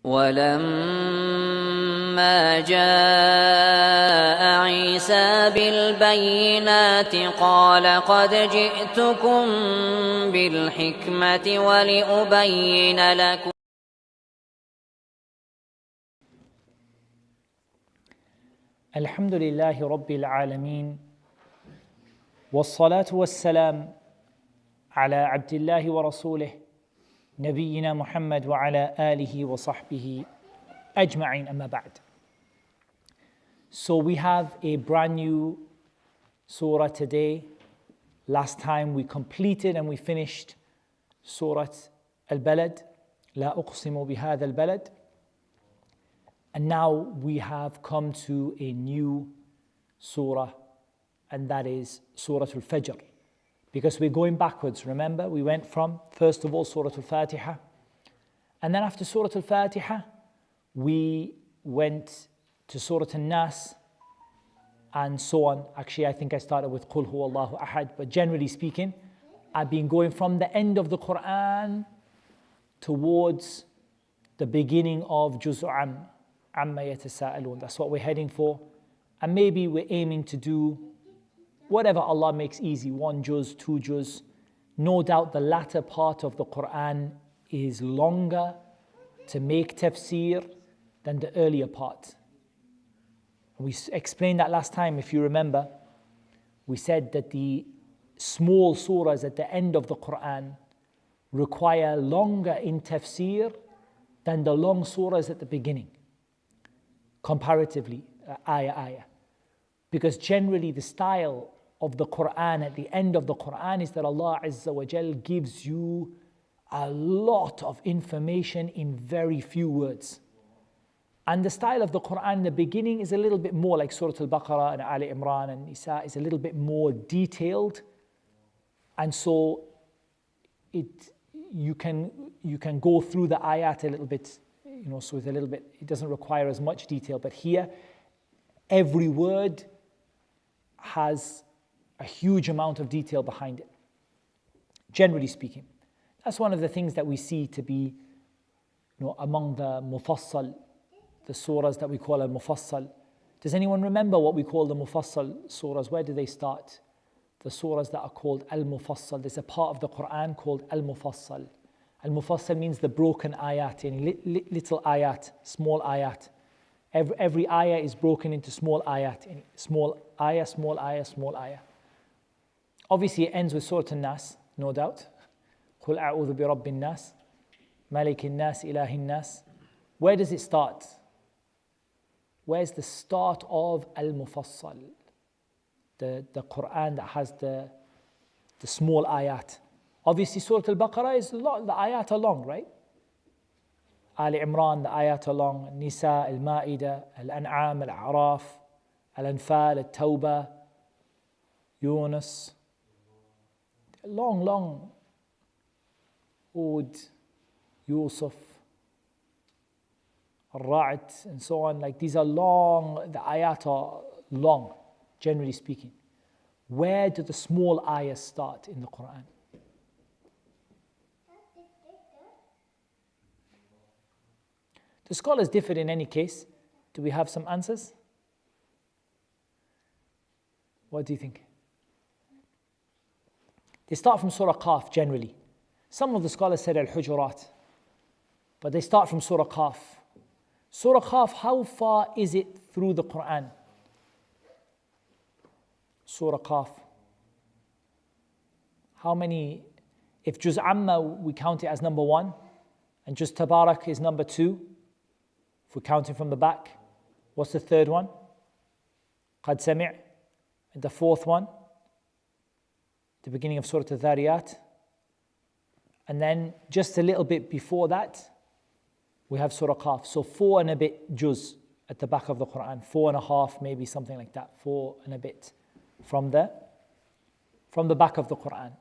ولما جاء عيسى بالبينات قال قد جئتكم بالحكمة ولأبين لكم. الحمد لله رب العالمين والصلاة والسلام على عبد الله ورسوله نبينا محمد وعلى آله وصحبه أجمعين أما بعد. So we have a brand new surah today. Last time we completed and we finished Surah al Balad, لا أقسم بهذا البلد. And now we have come to a new surah, and that is Surah al Fajr. Because we're going backwards, remember? We went from, first of all, Surah al Fatiha. And then after Surah al Fatiha, we went to Surah al Nas, and so on. Actually, I think I started with Qul Huwa Allahu Ahad. But generally speaking, I've been going from the end of the Quran towards the beginning of Juz'u Amma Yatasa'alun. That's what we're heading for. And maybe we're aiming to do whatever Allah makes easy, 1 juz, 2 juz. No doubt the latter part of the Quran is longer to make tafsir than the earlier part. We explained that last time, if you remember. We said that the small surahs at the end of the Quran require longer in tafsir than the long surahs at the beginning, comparatively, ayah. Because generally the style of the Quran at the end of the Quran is that Allah Azza wa Jal gives you a lot of information in very few words. And the style of the Quran in the beginning is a little bit more like Surah al-Baqarah and Ali Imran and Nisa, is a little bit more detailed. And so you can go through the ayat a little bit, so with a little bit, it doesn't require as much detail. But here, every word has a huge amount of detail behind it, generally speaking. That's one of the things that we see to be among the mufassal, the surahs that we call al-mufassal. Does anyone remember what we call the mufassal surahs? Where do they start? The surahs that are called al-mufassal. There's a part of the Quran called al-mufassal. Al-mufassal means the broken ayat, little ayat, small ayat. Every ayah is broken into small ayat, small ayah, small ayah, small ayah. Obviously it ends with Surah al-Nas, no doubt. قُلْ أَعُوذُ بِرَبِّ النَّاسِ مَلِكِ النَّاسِ إِلَهِ النَّاسِ. Where does it start? Where's the start of al-mufassal? The Quran that has the small ayat. Obviously Surah al-Baqarah is long, the ayat are long, right? Ali Imran, the ayat are long. Nisa, al-Ma'idah, al-An'am, al-A'raf, al-Anfal, al-Tawbah, Yunus. Long. Hud, Yusuf, Al-Ra'd, and so on. Like these are long, the ayat are long, generally speaking. Where do the small ayahs start in the Quran? The scholars differ in any case. Do we have some answers? What do you think? They start from Surah Qaf generally. Some of the scholars said Al-Hujurat, but they start from Surah Qaf. Surah Qaf, how far is it through the Quran? Surah Qaf. How many? If Juz Amma, we count it as number 1, and Juz Tabarak is number 2. If we're counting from the back, what's the third one? Qad Sami'. And the fourth one? The beginning of Surah Al-Dhariyat. And then just a little bit before that, we have Surah Qaf. So 4 and a bit juz at the back of the Quran. 4.5, maybe something like that. 4 and a bit from the back of the Quran.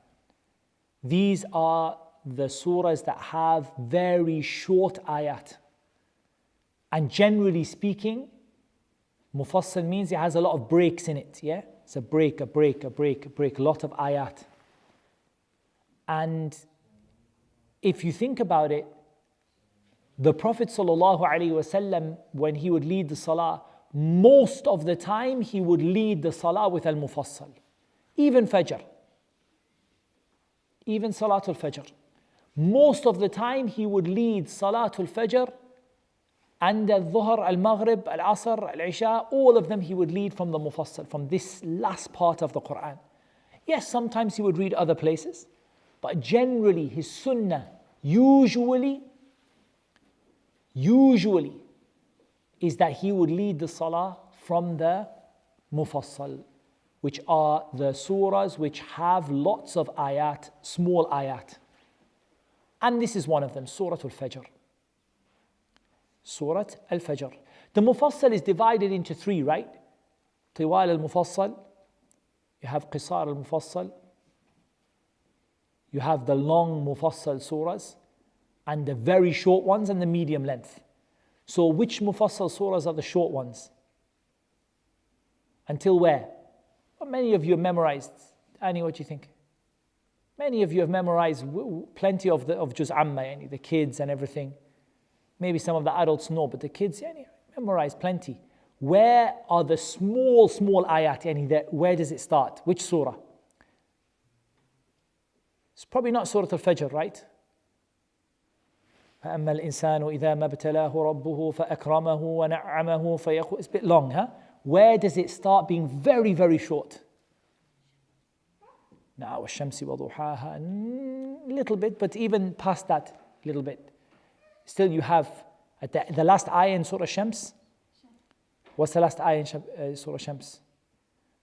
These are the surahs that have very short ayat. And generally speaking, mufassal means it has a lot of breaks in it, yeah? It's a break, a lot of ayat. And if you think about it, The Prophet ﷺ, when he would lead the salah, most of the time he would lead the salah with al-mufassal. Even Fajr. Even Salatul Fajr. Most of the time he would lead Salatul Fajr and al-Dhuhr, al-Maghrib, al-Asr, al-Isha, all of them he would lead from the mufassal, from this last part of the Quran. Yes, sometimes he would read other places, but generally his sunnah usually is that he would lead the salah from the mufassal, which are the surahs which have lots of ayat, small ayat. And this is one of them, Surah al Fajr. Surah al Fajr. The mufassal is divided into three, right? Tiwal al mufassal, you have Qisar al mufassal, you have the long mufassal surahs, and the very short ones and the medium length. So which mufassal surahs are the short ones? Until where? Well, many of you have memorized. Annie, what do you think? Many of you have memorized plenty of Juz Amma, the kids and everything. Maybe some of the adults know, but the kids memorize plenty. Where are the small ayat? Where does it start? Which surah? It's probably not Surah al Fajr, right? فَأَمَّا الْإِنسَانُ إِذَا مَا ابْتَلَاهُ رَبُّهُ فَأَكْرَمَهُ وَنَعَّمَهُ فَيَقُولُ. It's a bit long, huh? Where does it start being very, very short? Now, وَالشَّمْسِ وَضُحَاهَا, a little bit, but even past that, a little bit. Still you have at the last ayah in Surah Shams. What's the last ayah in Surah Shams?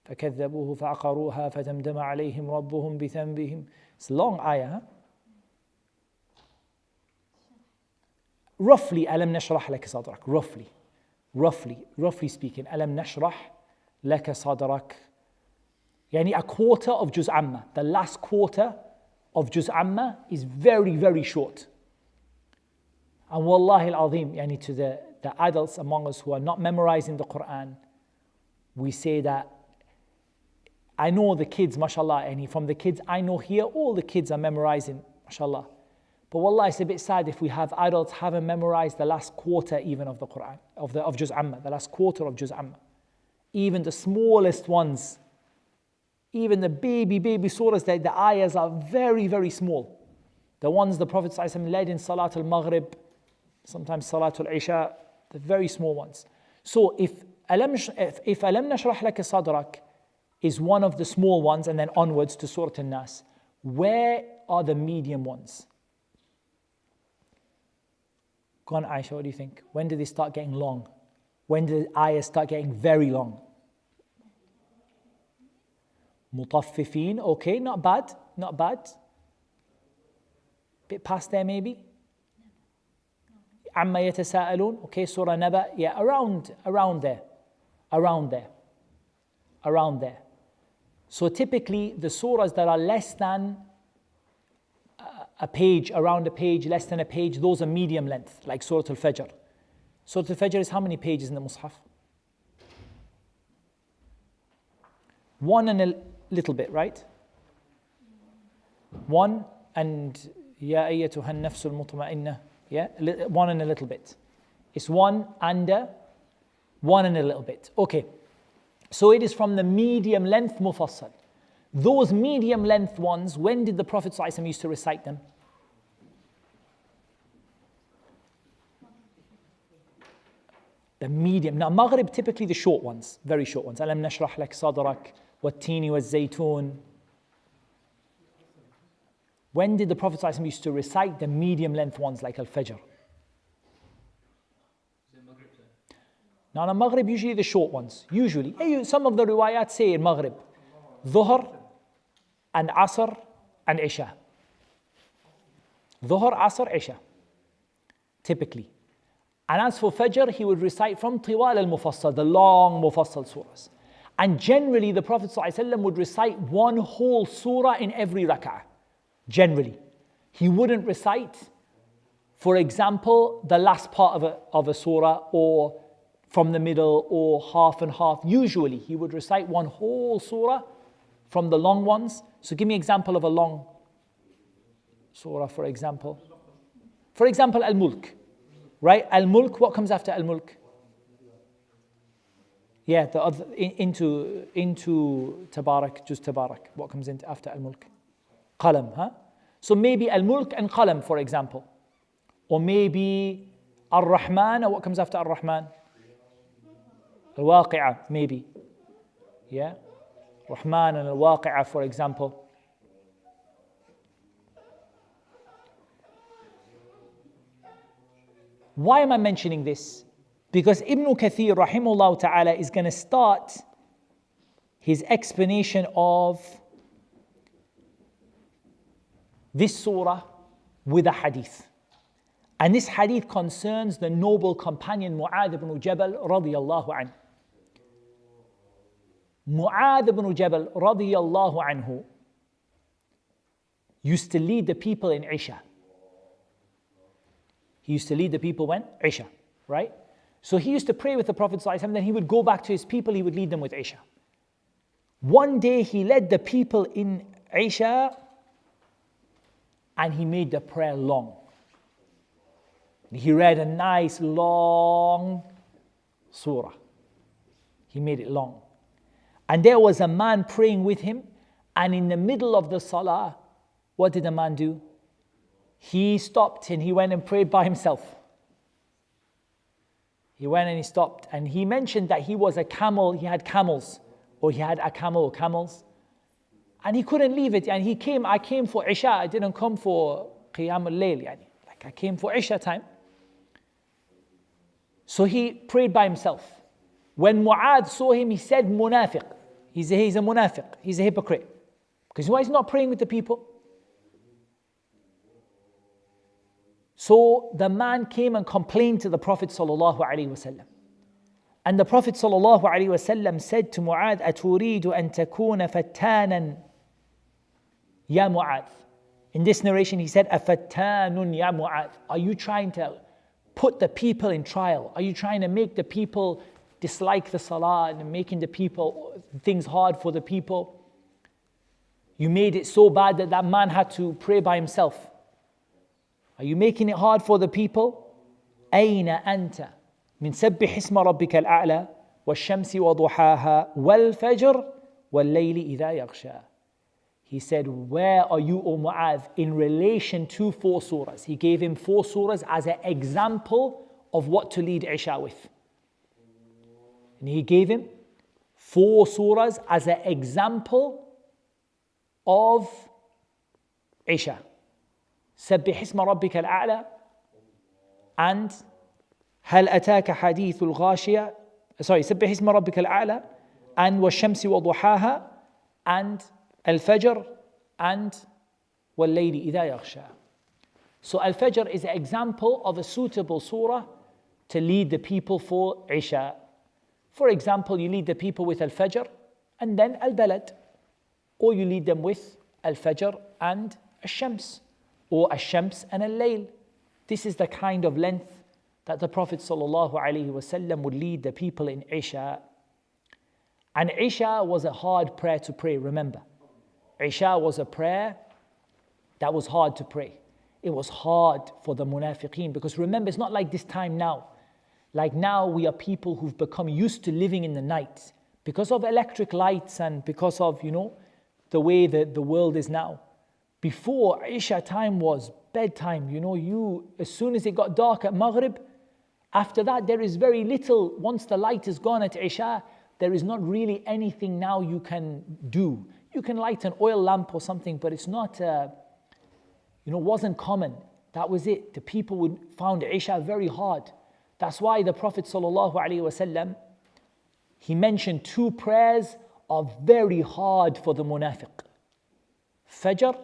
فَكَذَّبُوهُ فَعَقَرُوهَا فَدَمْدَمَ عَلَيْهِمْ رَبُّهُم بِذَنبِهِمْ. It's a long ayah, huh? Roughly, أَلَمْ نَشْرَحْ لَكَ صَدْرَكَ. Roughly speaking, أَلَمْ نَشْرَحْ لَكَ صَدْرَكَ. Yani a quarter of Juz Amma. The last quarter of Juz Amma is very, very short. And wallahi al-azim, yani to the adults among us who are not memorizing the Quran, we say that, I know the kids, mashallah, and from the kids I know here, all the kids are memorizing, mashallah. But wallah, it's a bit sad if we have adults haven't memorized the last quarter even of the Quran, of Juz Amma, the last quarter of Juz Amma. Even the smallest ones, even the baby surahs, the ayahs are very, very small. The ones the Prophet ﷺ led in Salat al-Maghrib, sometimes Salat al-Isha, the very small ones. So if Alam Nashrah Laka Sadrak is one of the small ones and then onwards to Surah An-Nas, where are the medium ones? Go on, Aisha, what do you think? When do they start getting long? When do the ayahs start getting very long? Mutaffifin, okay, not bad. Bit past there maybe. Amma yatasa'alun, okay, Surah Naba, yeah, around there. So typically the surahs that are less than a page, around a page, less than a page, those are medium length, like Surah al Fajr. Surah al Fajr is how many pages in the Mus'haf? One and a little bit, right? One and Ya ayyatuha an-nafsul mutma'innah. Yeah, one and a little bit. It's one and a little bit. Okay. So it is from the medium length mufassal. Those medium length ones, when did the Prophet ﷺ used to recite them? The medium. Now, Maghrib, typically the short ones, very short ones. Alam nashrah lak sadrak, wat-tini waz-zaytun. When did the Prophet ﷺ used to recite the medium length ones like Al Fajr? Now, in Maghrib, usually the short ones. Usually. Some of the riwayat say in Maghrib, Dhuhr and Asr and Isha. Dhuhr, Asr, Isha. Typically. And as for Fajr, he would recite from Tiwal al-Mufassal, the long Mufassal surahs. And generally, the Prophet ﷺ would recite one whole surah in every rak'ah. Generally. He wouldn't recite, for example, the last part of a surah or from the middle or half and half. Usually, he would recite one whole surah from the long ones. So give me an example of a long surah, for example. For example, Al-Mulk. right? Al-Mulk, what comes after Al-Mulk? Yeah, the other, into Tabarak, Juz Tabarak. What comes into after Al-Mulk? Qalam, huh? So maybe Al-Mulk and Qalam, for example. Or maybe Ar-Rahman, or what comes after Ar-Rahman? Al-Waqi'ah, maybe. Yeah? Rahman and Al-Waqi'ah, for example. Why am I mentioning this? Because Ibn Kathir, rahimahullah ta'ala, is going to start his explanation of this surah with a hadith. And this hadith concerns the noble companion Mu'adh ibn Jabal radiyallahu anhu. Mu'adh ibn Jabal radiyallahu anhu used to lead the people in Isha. He used to lead the people when? Isha, right? So he used to pray with the Prophet ﷺ, then he would go back to his people, he would lead them with Isha. One day he led the people in Isha and he made the prayer long. He read a nice long surah. He made it long. And there was a man praying with him, and in the middle of the salah, what did the man do? He stopped and he went and prayed by himself. He went and he stopped, and he mentioned that he was a camel, he had camels, or he had a camel or camels, and he couldn't leave it. And I came for Isha, I didn't come for Qiyam al-Layl, like I came for Isha time. So he prayed by himself. When Mu'adh saw him, he said, Munafiq. He's a munafiq, he's a hypocrite. Because why he's not praying with the people? So the man came and complained to the Prophet ﷺ. And the Prophet ﷺ said to Mu'adh, أَتُرِيدُ أَن تَكُونَ فَتَّانًا يَا مُعَاذ. In this narration he said, أَفَتَّانٌ يَا مُعَاذ. Are you trying to put the people in trial? Are you trying to make the people dislike the salah and making the people, things hard for the people? You made it so bad that that man had to pray by himself. Are you making it hard for the people? أين أنت من سبح اسم ربك الأعلى والشمس وضحاها والفجر والليل إذا يغشى. He said, where are you, O Mu'adh, in relation to 4 surahs? He gave him 4 surahs as an example of what to lead Isha with. And he gave him 4 surahs as an example of Isha. سبح اسم ربك الأعلى and هل أتاك حديث الغاشية سبح اسم ربك الأعلى and والشمس وضحاها and الفجر and والليل إذا يغشى. So Al-Fajr is an example of a suitable surah to lead the people for Isha. For example, you lead the people with Al-Fajr and then Al-Balad, or you lead them with Al-Fajr and Al-Shams, or Al-Shams and Al-Layl. This is the kind of length that the Prophet ﷺ would lead the people in Isha. And Isha was a hard prayer to pray, remember. Isha was a prayer that was hard to pray. It was hard for the munafiqeen, because remember, it's not like this time now. Like now we are people who've become used to living in the night because of electric lights and because of, the way that the world is now. Before, Isha time was bedtime. As soon as it got dark at Maghrib, after that there is very little. Once the light is gone at Isha, there is not really anything now you can do. You can light an oil lamp or something, but it's not, wasn't common. That was it. The people found Isha very hard. That's why the Prophet ﷺ, he mentioned 2 prayers are very hard for the munafiq. Fajr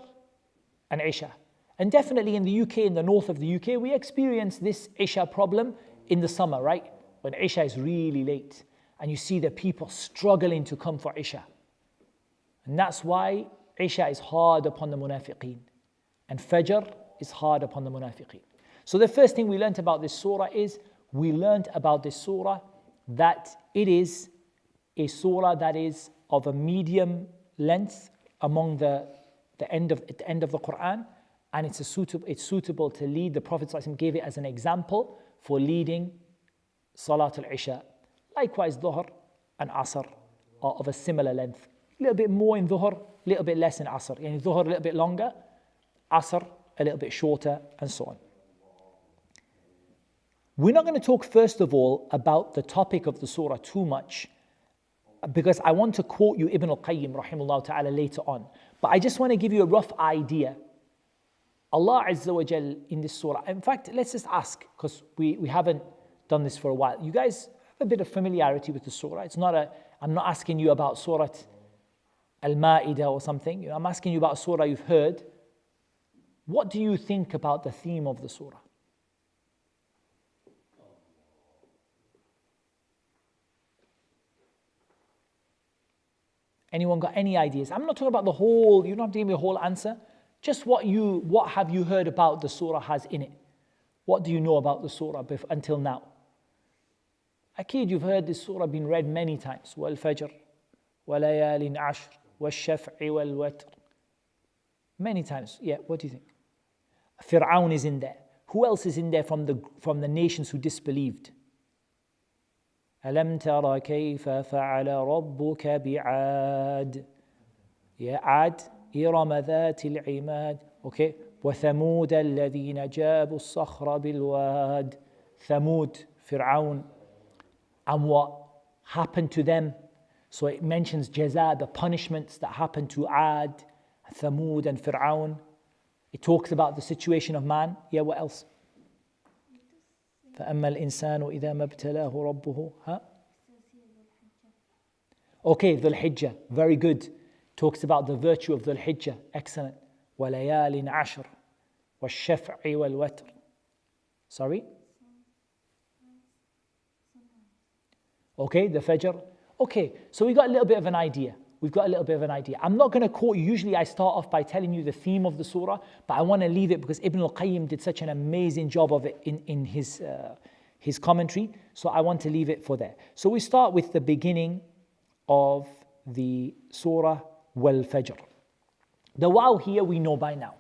and Isha. And definitely in the UK, in the north of the UK, we experience this Isha problem in the summer, right? When Isha is really late and you see the people struggling to come for Isha. And that's why Isha is hard upon the munafiqeen and Fajr is hard upon the munafiqeen. So the first thing we learnt about this surah is, we learnt about this surah that it is a surah that is of a medium length among the end of the Quran, and it's suitable to lead. The Prophet ﷺ gave it as an example for leading Salat al-Isha. Likewise, Dhuhr and Asr are of a similar length. A little bit more in Dhuhr, a little bit less in Asr. Yani Dhuhr a little bit longer, Asr a little bit shorter, and so on. We're not going to talk first of all about the topic of the surah too much, because I want to quote you Ibn al-Qayyim rahimahullah ta'ala later on. But I just want to give you a rough idea. Allah Azza wa Jal in this surah. In fact, let's just ask, because we haven't done this for a while. You guys have a bit of familiarity with the surah. I'm not asking you about Surah al-Ma'idah or something. I'm asking you about a surah you've heard. What do you think about the theme of the surah? Anyone got any ideas? I'm not talking about the whole, you don't have to give me a whole answer. Just what have you heard about the surah has in it? What do you know about the surah until now? Akid, you've heard this surah being read many times. Wal Fajr, wa layalin ashr, wa shaf'i wal watr. Many times. Yeah, what do you think? Fir'aun is in there. Who else is in there from the nations who disbelieved? ألم تر كيف فعل ربك بعاد يا عاد إرم ذات العماد okay وثمود الذين جابوا الصخر بالواد ثمود فرعون and what happened to them. So it mentions jaza, the punishments that happened to Ad, Thamud and Fir'aun. It talks about the situation of man. Yeah, what else? فأما الإنسان إذا ما ابتلاه ربه ها Okay, Dhul Hijjah, very good. Talks about the virtue of Dhul Hijjah, excellent. وَلَيَالٍ عَشْرٍ وَالشَّفْعِ وَالْوَتْرِ. Sorry? Okay, the Fajr. Okay, so we got a little bit of an idea. I'm not going to quote you. Usually I start off by telling you the theme of the surah, but I want to leave it because Ibn al-Qayyim did such an amazing job of it in his commentary. So I want to leave it for there. So we start with the beginning of the surah Wal Fajr. The wow here we know by now.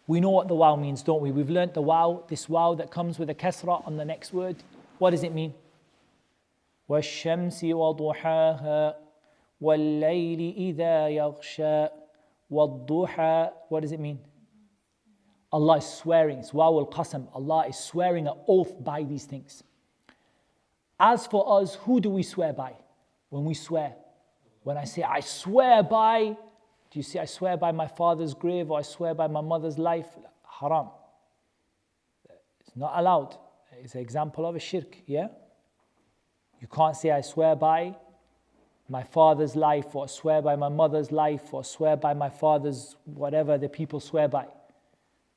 We know what the wow means, don't we? We've learnt the wow, this wow that comes with a kasra on the next word. What does it mean? وَالشَّمْسِ وَضُحَاهَا وَاللَّيْلِ إِذَا يَغْشَى وَالضُّحَى. What does it mean? Allah is swearing. It's waw al-qasam. Allah is swearing an oath by these things. As for us, who do we swear by? When we swear. When I say, I swear by, do you see, I swear by my father's grave or I swear by my mother's life? Haram. It's not allowed. It's an example of a shirk, yeah? You can't say, I swear by my father's life or swear by my mother's life or swear by my father's whatever the people swear by.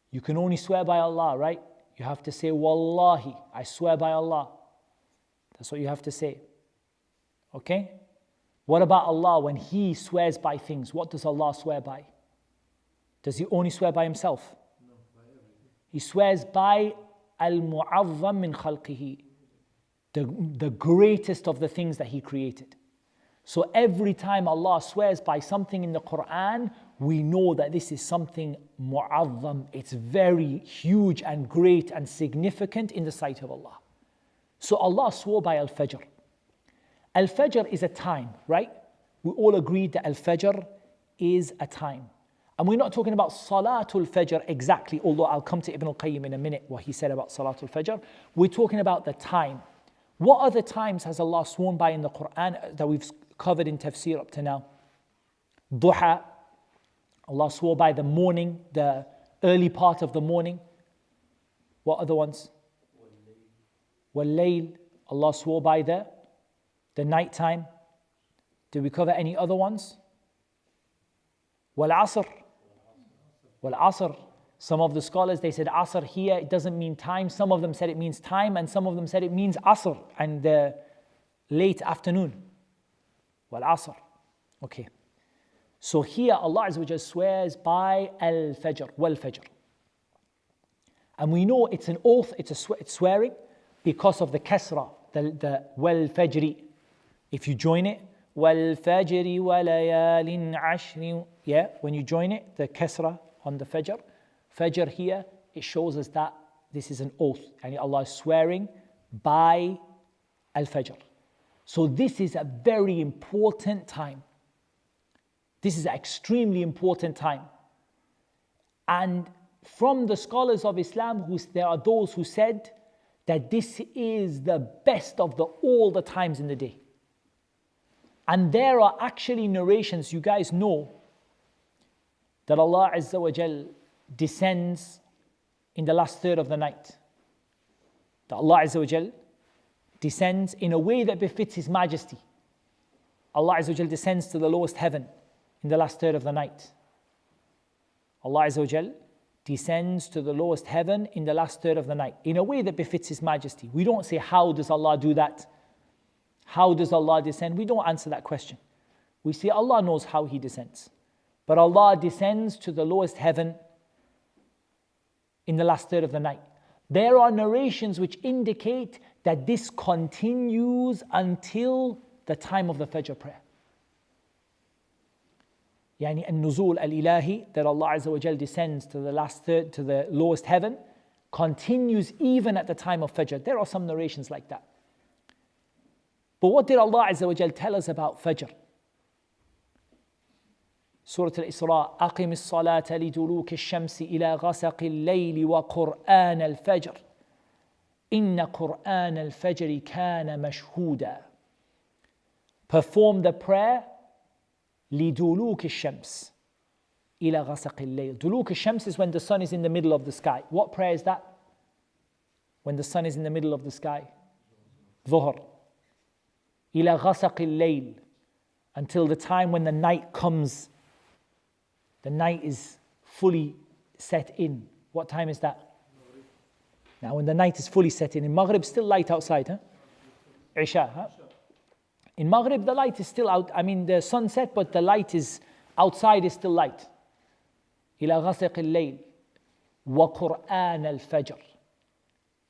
You can only swear by Allah, right? You have to say, Wallahi, I swear by Allah. That's what you have to say. Okay? What about Allah when He swears by things? What does Allah swear by? Does He only swear by Himself? No, by everything. He swears by Al-Mu'azzam min khalqihi, the greatest of the things that He created. So every time Allah swears by something in the Quran, we know that this is something mu'azzam. It's very huge and great and significant in the sight of Allah. So Allah swore by Al-Fajr. Al-Fajr is a time, right? We all agreed that Al-Fajr is a time. And we're not talking about Salatul Fajr exactly, although I'll come to Ibn al-Qayyim in a minute, what he said about Salatul Fajr. We're talking about the time. What other times has Allah sworn by in the Quran that we've covered in tafsir up to now? Duha, Allah swore by the morning, the early part of the morning. What other ones? Wal-Layl, Allah swore by the night time. Did we cover any other ones? Wal-Asr. Wal-Asr. Some of the scholars, they said Asr here, it doesn't mean time. Some of them said it means time, and some of them said it means Asr and the late afternoon. Wal-Asr. Okay. So here Allah Azza wa Jalla swears by Al-Fajr, Wal-Fajr. And we know it's an oath, it's swearing because of the kasra, the Wal-Fajri. If you join it, Wal-Fajri wa-layalin ashri. Yeah, when you join it, the kasra on the Fajr. Fajr here, it shows us that this is an oath. And Allah is swearing by Al Fajr. So this is a very important time. This is an extremely important time. And from the scholars of Islam, there are those who said that this is the best of all the times in the day. And there are actually narrations, you guys know, that Allah Azza wa Jal descends in the last third of the night. That Allah Azza wa Jal descends in a way that befits His Majesty. Allah Azza wa Jal descends to the lowest heaven in the last third of the night. Allah Azza wa Jal descends to the lowest heaven in the last third of the night in a way that befits His Majesty. We don't say, how does Allah do that? How does Allah descend? We don't answer that question. We say Allah knows how He descends. But Allah descends to the lowest heaven in the last third of the night. There are narrations which indicate that this continues until the time of the Fajr prayer. Yani an-nuzul al-ilahi, that Allah Azza wa Jal descends to the last third, to the lowest heaven, continues even at the time of Fajr. There are some narrations like that. But what did Allah Azza wa Jal tell us about Fajr? Surah al-Isra, أقم الصلاة لدلوك الشمس إلى غسق الليل وقرآن الفجر إن قرآن الفجر كان مشهودا. Perform the prayer لدلوك الشمس إلى غسق الليل. دلوك الشمس is when the sun is in the middle of the sky. What prayer is that? When the sun is in the middle of the sky. ظهر. إلى غسق الليل. Until the time when the night comes. The night is fully set in. What time is that? Now when the night is fully set in Maghrib still light outside, huh? Isha, huh? In Maghrib the light is still out, the sunset, but the light is outside is still light. إلى غسق الليل وقرآن الفجر.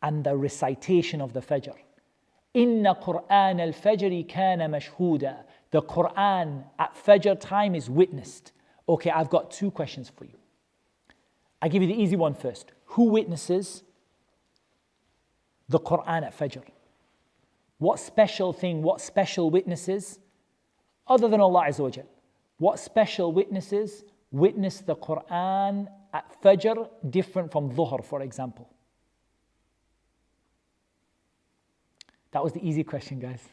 And the recitation of the Fajr. إن قرآن الفجر كان مشهودا. The Quran at Fajr time is witnessed. Okay, I've got two questions for you. I'll give you the easy one first. Who witnesses the Quran at Fajr? What special thing, what special witnesses, other than Allah Azza wa Jal, what special witnesses witness the Quran at Fajr different from Dhuhr, for example? That was the easy question, guys.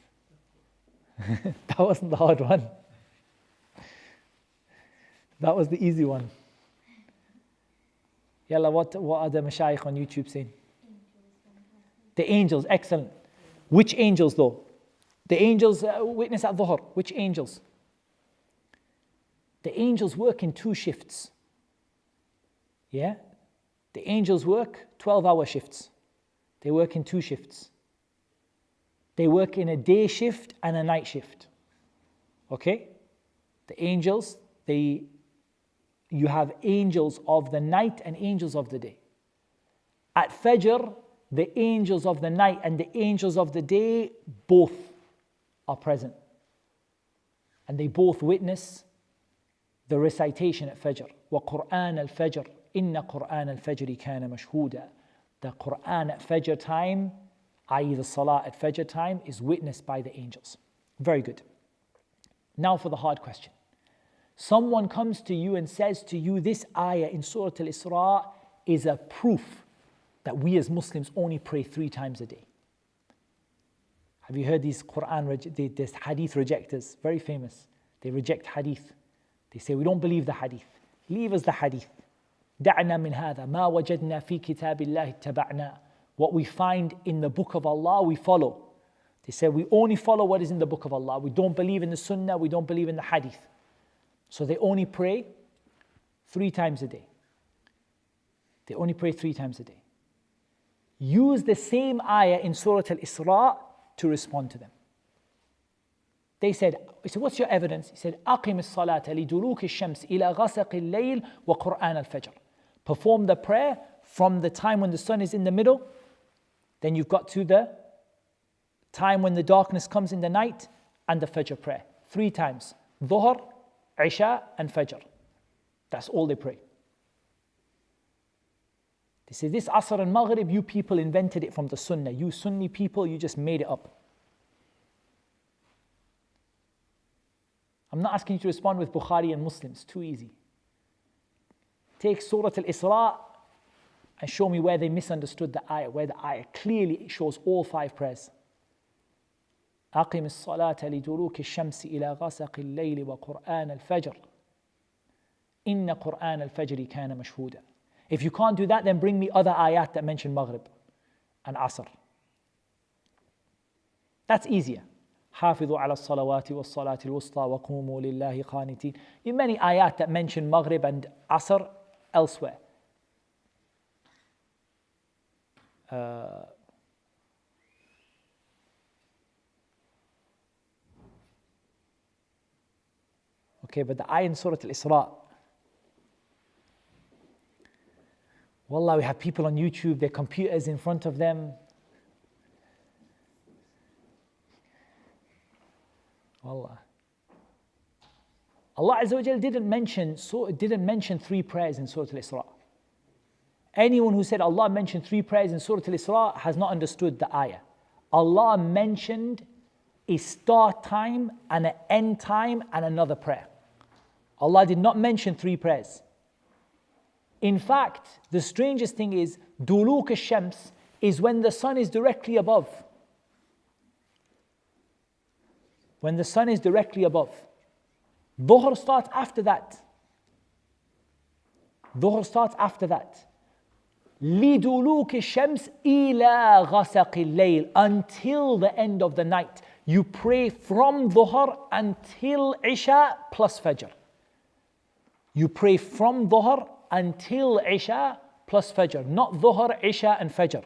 That wasn't the hard one. That was the easy one. Yalla, what are the mashayikh on YouTube saying? The angels, excellent. Which angels though? The angels witness at Dhuhr. Which angels? The angels work in 2 shifts. Yeah? The angels work 12-hour shifts. They work in 2 shifts. They work in a day shift and a night shift. Okay? The angels, you have angels of the night and angels of the day. At Fajr, the angels of the night and the angels of the day both are present. And they both witness the recitation at Fajr. وَقُرْآنَ الْفَجْرِ إِنَّ قُرْآنَ الْفَجْرِ كَانَ مَشْهُودًا. The Quran at Fajr time, i.e. the Salah at Fajr time, is witnessed by the angels. Very good. Now for the hard question. Someone comes to you and says to you, this ayah in Surah al Isra is a proof that we as Muslims only pray 3 times a day. Have you heard these these hadith rejectors? Very famous. They reject hadith. They say, we don't believe the hadith. Leave us the hadith. دعنا من هذا ما وجدنا في كتاب الله اتبعنا. What we find in the book of Allah, we follow. They say, we only follow what is in the book of Allah. We don't believe in the sunnah, we don't believe in the hadith. So they only pray 3 times a day. They only pray 3 times a day. Use the same ayah in Surah al Isra to respond to them. They said, what's your evidence? He said, أقم الصلاة لدلوك الشمس إلى غسق الليل وقرآن الفجر. Perform the prayer from the time when the sun is in the middle, then you've got to the time when the darkness comes in the night, and the Fajr prayer. 3 times. Dhuhr, Isha and Fajr. That's all they pray. They say this Asr and Maghrib, you people invented it from the Sunnah. You Sunni people, you just made it up. I'm not asking you to respond with Bukhari and Muslim, it's too easy. Take Surah al Isra and show me where they misunderstood the ayah, where the ayah clearly shows all 5 prayers. أقم الصلاة لدلوك الشمس إلى غسق الليل وقرآن الفجر إن قرآن الفجر كان مشهودا. If you can't do that, then bring me other ayat that mention Maghrib and Asr. That's easier. حافظوا على الصلوات والصلاة الوسطى وقوموا لله قانتين. You many ayat that mention Maghrib and Asr elsewhere. Okay, but the ayah in Surah al Isra. Wallah, we have people on YouTube, their computers in front of them. Wallah. Allah Azza wa Jal didn't mention 3 prayers in Surah al Isra. Anyone who said Allah mentioned 3 prayers in Surah al Isra has not understood the ayah. Allah mentioned a start time and an end time and another prayer. Allah did not mention 3 prayers. In fact, the strangest thing is, Duluk al-Shams is when the sun is directly above. When the sun is directly above. Dhuhr starts after that. Dhuhr starts after that. لِدُلُوكِ الشَّمْسِ إِلَى غَسَقِ اللَّيْلِ Until the end of the night. You pray from Dhuhr until Isha plus Fajr. You pray from Dhuhr until Isha plus Fajr. Not Dhuhr, Isha and Fajr.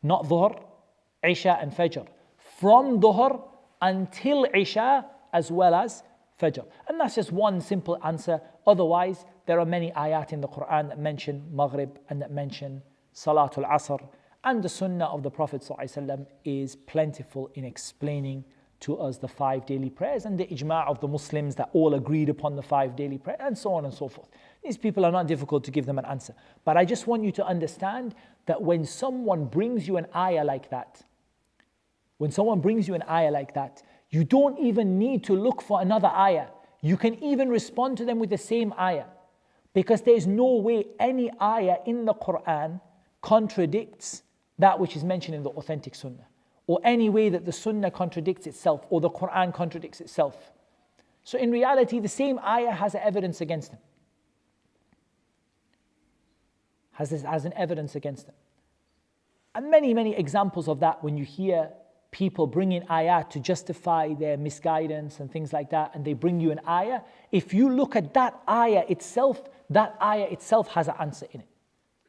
Not Dhuhr, Isha and Fajr. From Dhuhr until Isha as well as Fajr. And that's just one simple answer. Otherwise, there are many ayat in the Quran that mention Maghrib and that mention Salatul Asr. And the Sunnah of the Prophet ﷺ is plentiful in explaining to us the 5 daily prayers and the ijma' of the Muslims that all agreed upon the 5 daily prayers and so on and so forth. These people are not difficult to give them an answer. But I just want you to understand that when someone brings you an ayah like that, you don't even need to look for another ayah. You can even respond to them with the same ayah. Because there is no way any ayah in the Quran contradicts that which is mentioned in the authentic Sunnah, or any way that the Sunnah contradicts itself or the Quran contradicts itself. So in reality, the same ayah has evidence against them. Has an evidence against them. And many, many examples of that when you hear people bring in ayat to justify their misguidance and things like that, and they bring you an ayah. If you look at that ayah itself has an answer in it.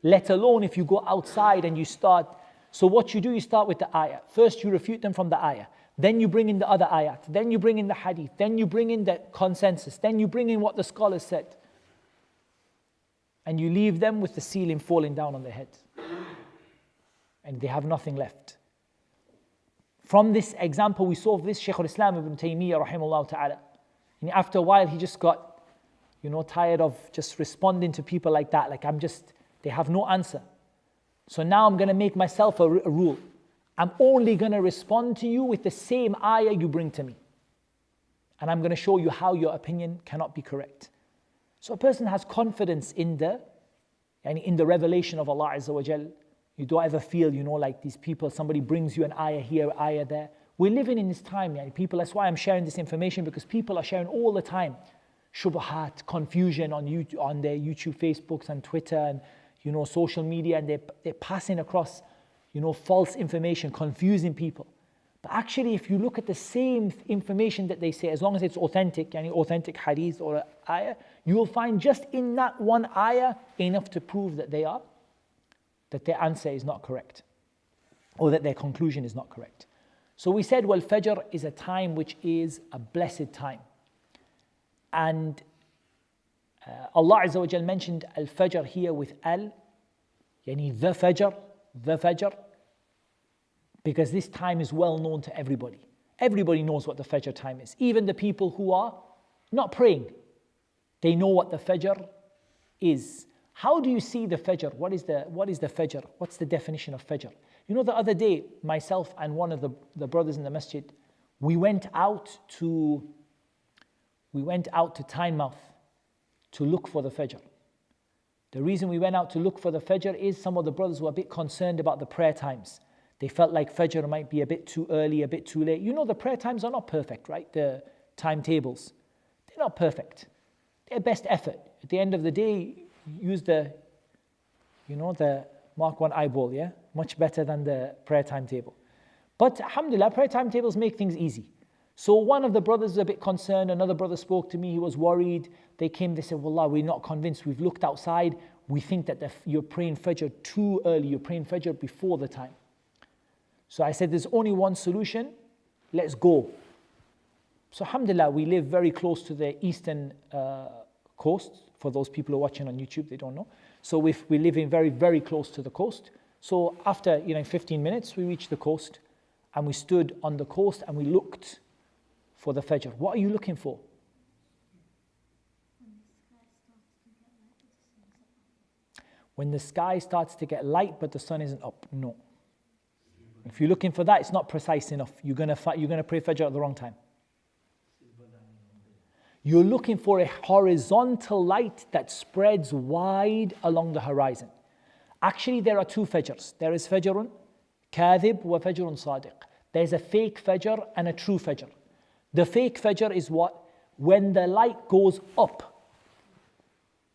Let alone if you go outside and you start. So what you do, you start with the ayah. First you refute them from the ayah. Then you bring in the other ayat. Then you bring in the hadith. Then you bring in the consensus. Then you bring in what the scholars said. And you leave them with the ceiling falling down on their heads. And they have nothing left. From this example, we saw this Shaykh al-Islam ibn Taymiyyah rahimahullah ta'ala. And after a while, he just got, tired of just responding to people like that. Like they have no answer. So now I'm going to make myself a rule. I'm only going to respond to you with the same ayah you bring to me. And I'm going to show you how your opinion cannot be correct. So a person has confidence in the revelation of Allah Azza wa Jal. You don't ever feel, like these people, somebody brings you an ayah here, ayah there. We're living in this time, people. That's why I'm sharing this information, because people are sharing all the time shubahat, confusion on their YouTube, Facebooks and Twitter and social media, and they're passing across false information, confusing people. But actually, if you look at the same information that they say, as long as it's authentic, authentic hadith or ayah, you will find just in that one ayah enough to prove that that their answer is not correct, or that their conclusion is not correct. So we said, well, Fajr is a time which is a blessed time. And Allah Azza wa Jal mentioned Al-Fajr here with the Fajr, because this time is well known to everybody. Everybody knows what the Fajr time is. Even the people who are not praying, they know what the Fajr is. How do you see the Fajr? What is the Fajr? What's the definition of Fajr? You know, the other day, myself and one of the brothers in the masjid, we went out to Tynemouth to look for the Fajr. The reason we went out to look for the Fajr is some of the brothers were a bit concerned about the prayer times. They felt like Fajr might be a bit too early, a bit too late. You know, the prayer times are not perfect, right? The timetables, they're not perfect. They're best effort. At the end of the day, use the Mark 1 eyeball, yeah? Much better than the prayer timetable. But alhamdulillah, prayer timetables make things easy. So one of the brothers was a bit concerned, another brother spoke to me, he was worried. They came, they said, Wallah, we're not convinced. We've looked outside, we think that you're praying Fajr too early, you're praying Fajr before the time. So I said, there's only one solution, let's go. So alhamdulillah, we live very close to the eastern coast. For those people who are watching on YouTube, they don't know. So we're living very, very close to the coast. So after 15 minutes, we reached the coast and we stood on the coast and we looked for the Fajr. What are you looking for? When the sky starts to get light but the sun isn't up. No. If you're looking for that, it's not precise enough. You're gonna pray Fajr at the wrong time. You're looking for a horizontal light that spreads wide along the horizon. Actually, there are two Fajrs. There is Fajrun Kadhib wa Fajrun Sadiq. There's a fake Fajr and a true Fajr. The fake Fajr is what? When the light goes up.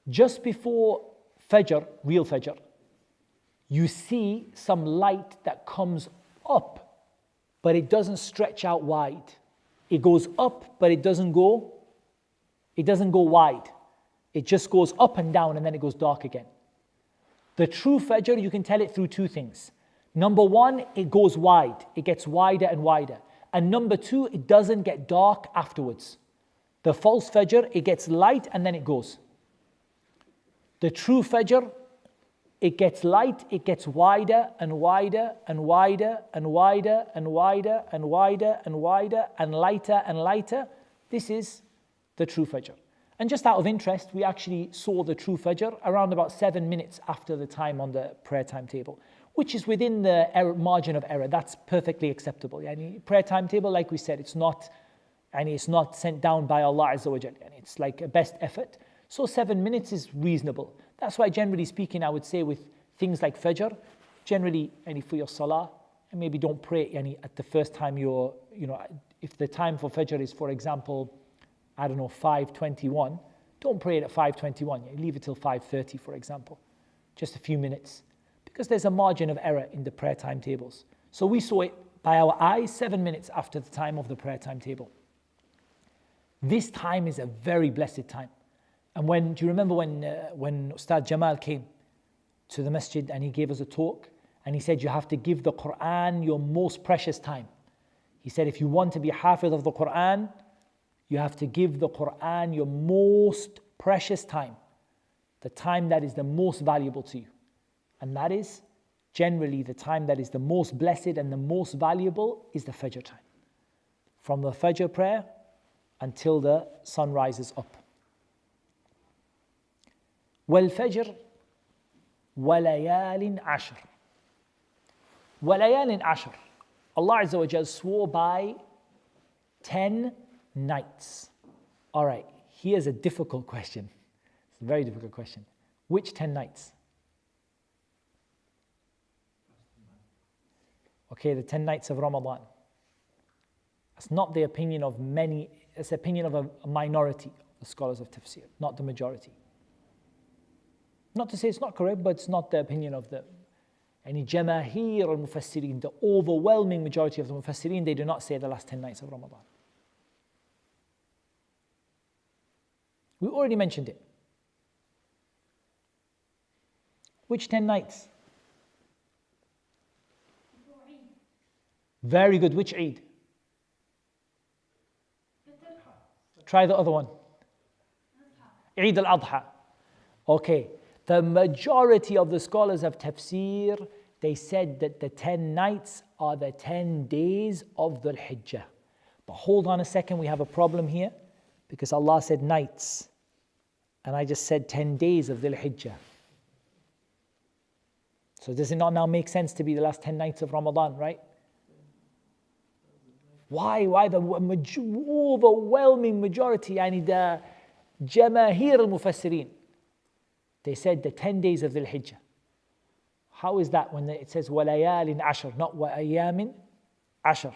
Just before Fajr, real Fajr, you see some light that comes up, but it doesn't stretch out wide. It goes up, but it doesn't go wide. It just goes up and down and then it goes dark again. The true Fajr, you can tell it through two things. Number one, it goes wide. It gets wider and wider. And number two, it doesn't get dark afterwards. The false Fajr, it gets light and then it goes. The true Fajr, it gets light, it gets wider and wider and wider and wider and wider and wider and wider and lighter and lighter. This is the true Fajr. And just out of interest, we actually saw the true Fajr around about 7 minutes after the time on the prayer timetable, which is within the margin of error. That's perfectly acceptable. Prayer timetable, like we said, it's not sent down by Allah Azza wa Jal. It's like a best effort. So 7 minutes is reasonable. That's why generally speaking, I would say with things like Fajr, generally for your salah, and maybe don't pray at the first time if the time for Fajr is, for example, 5:21, don't pray it at 5:21. Leave it till 5:30, for example. Just a few minutes. Because there's a margin of error in the prayer timetables. So we saw it by our eyes 7 minutes after the time of the prayer timetable. This time is a very blessed time. And do you remember when Ustad Jamal came to the masjid and he gave us a talk and he said you have to give the Quran your most precious time. He said if you want to be hafiz of the Quran, you have to give the Quran your most precious time, the time that is the most valuable to you. And that is generally the time that is the most blessed and the most valuable is the Fajr time. From the Fajr prayer until the sun rises up. وَالْفَجْرِ وَلَيَالٍ عَشْرٍ وَلَيَالٍ عَشْرٍ. Allah Azza wa Jal swore by 10 nights. All right, here's a difficult question. It's a very difficult question. Which 10 nights? Okay, the 10 nights of Ramadan. That's not the opinion of many, it's the opinion of a minority of the scholars of tafsir, not the majority. Not to say it's not correct, but it's not the opinion of the Jamahir al-Mufassirin, the overwhelming majority of the Mufassirin, they do not say the last 10 nights of Ramadan. We already mentioned it. Which 10 nights? Very good. Which Eid? Try the other one. Eid al-Adha. Okay. The majority of the scholars of tafsir, they said that the 10 nights are the 10 days of Dhul Hijjah. But hold on a second, we have a problem here. Because Allah said nights. And I just said 10 days of Dhul Hijjah. So does it not now make sense to be the last 10 nights of Ramadan, right? Why the overwhelming majority, the Jamahir al-Mufassirin, they said the 10 days of Dhul Hijjah. How is that when it says وَلَيَالٍ عَشْرٍ, not وَأَيَّامٍ عَشْرٍ,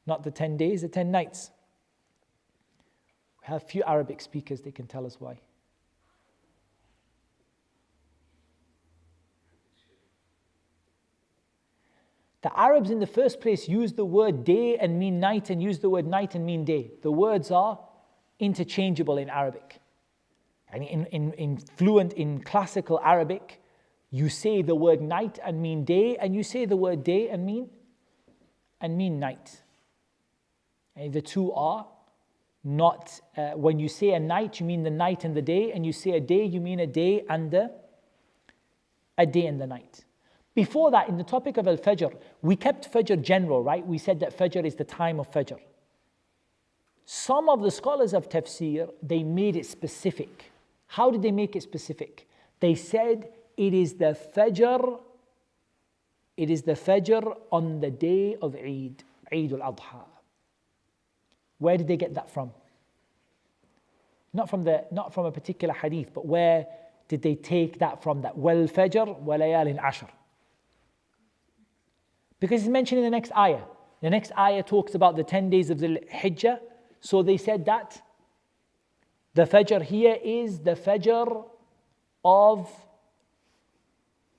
not the 10 days, the 10 nights? We have few Arabic speakers, they can tell us why. The Arabs in the first place use the word day and mean night, and use the word night and mean day. The words are interchangeable in Arabic. And in classical Arabic, you say the word night and mean day, and you say the word day and mean night. And the two are not, when you say a night, you mean the night and the day, and you say a day, you mean a day and the night. Before that, in the topic of Al Fajr, we kept Fajr general, right? We said that Fajr is the time of Fajr. Some of the scholars of Tafsir, they made it specific. How did they make it specific? They said it is the Fajr on the day of Eid, Eid al-Adha. Where did they get that from? Not from a particular hadith, but where did they take that from? That wal Fajr wa layalin ashr. Because it's mentioned in the next ayah. The next ayah talks about the 10 days of the Hijjah. So they said that the Fajr here is the Fajr of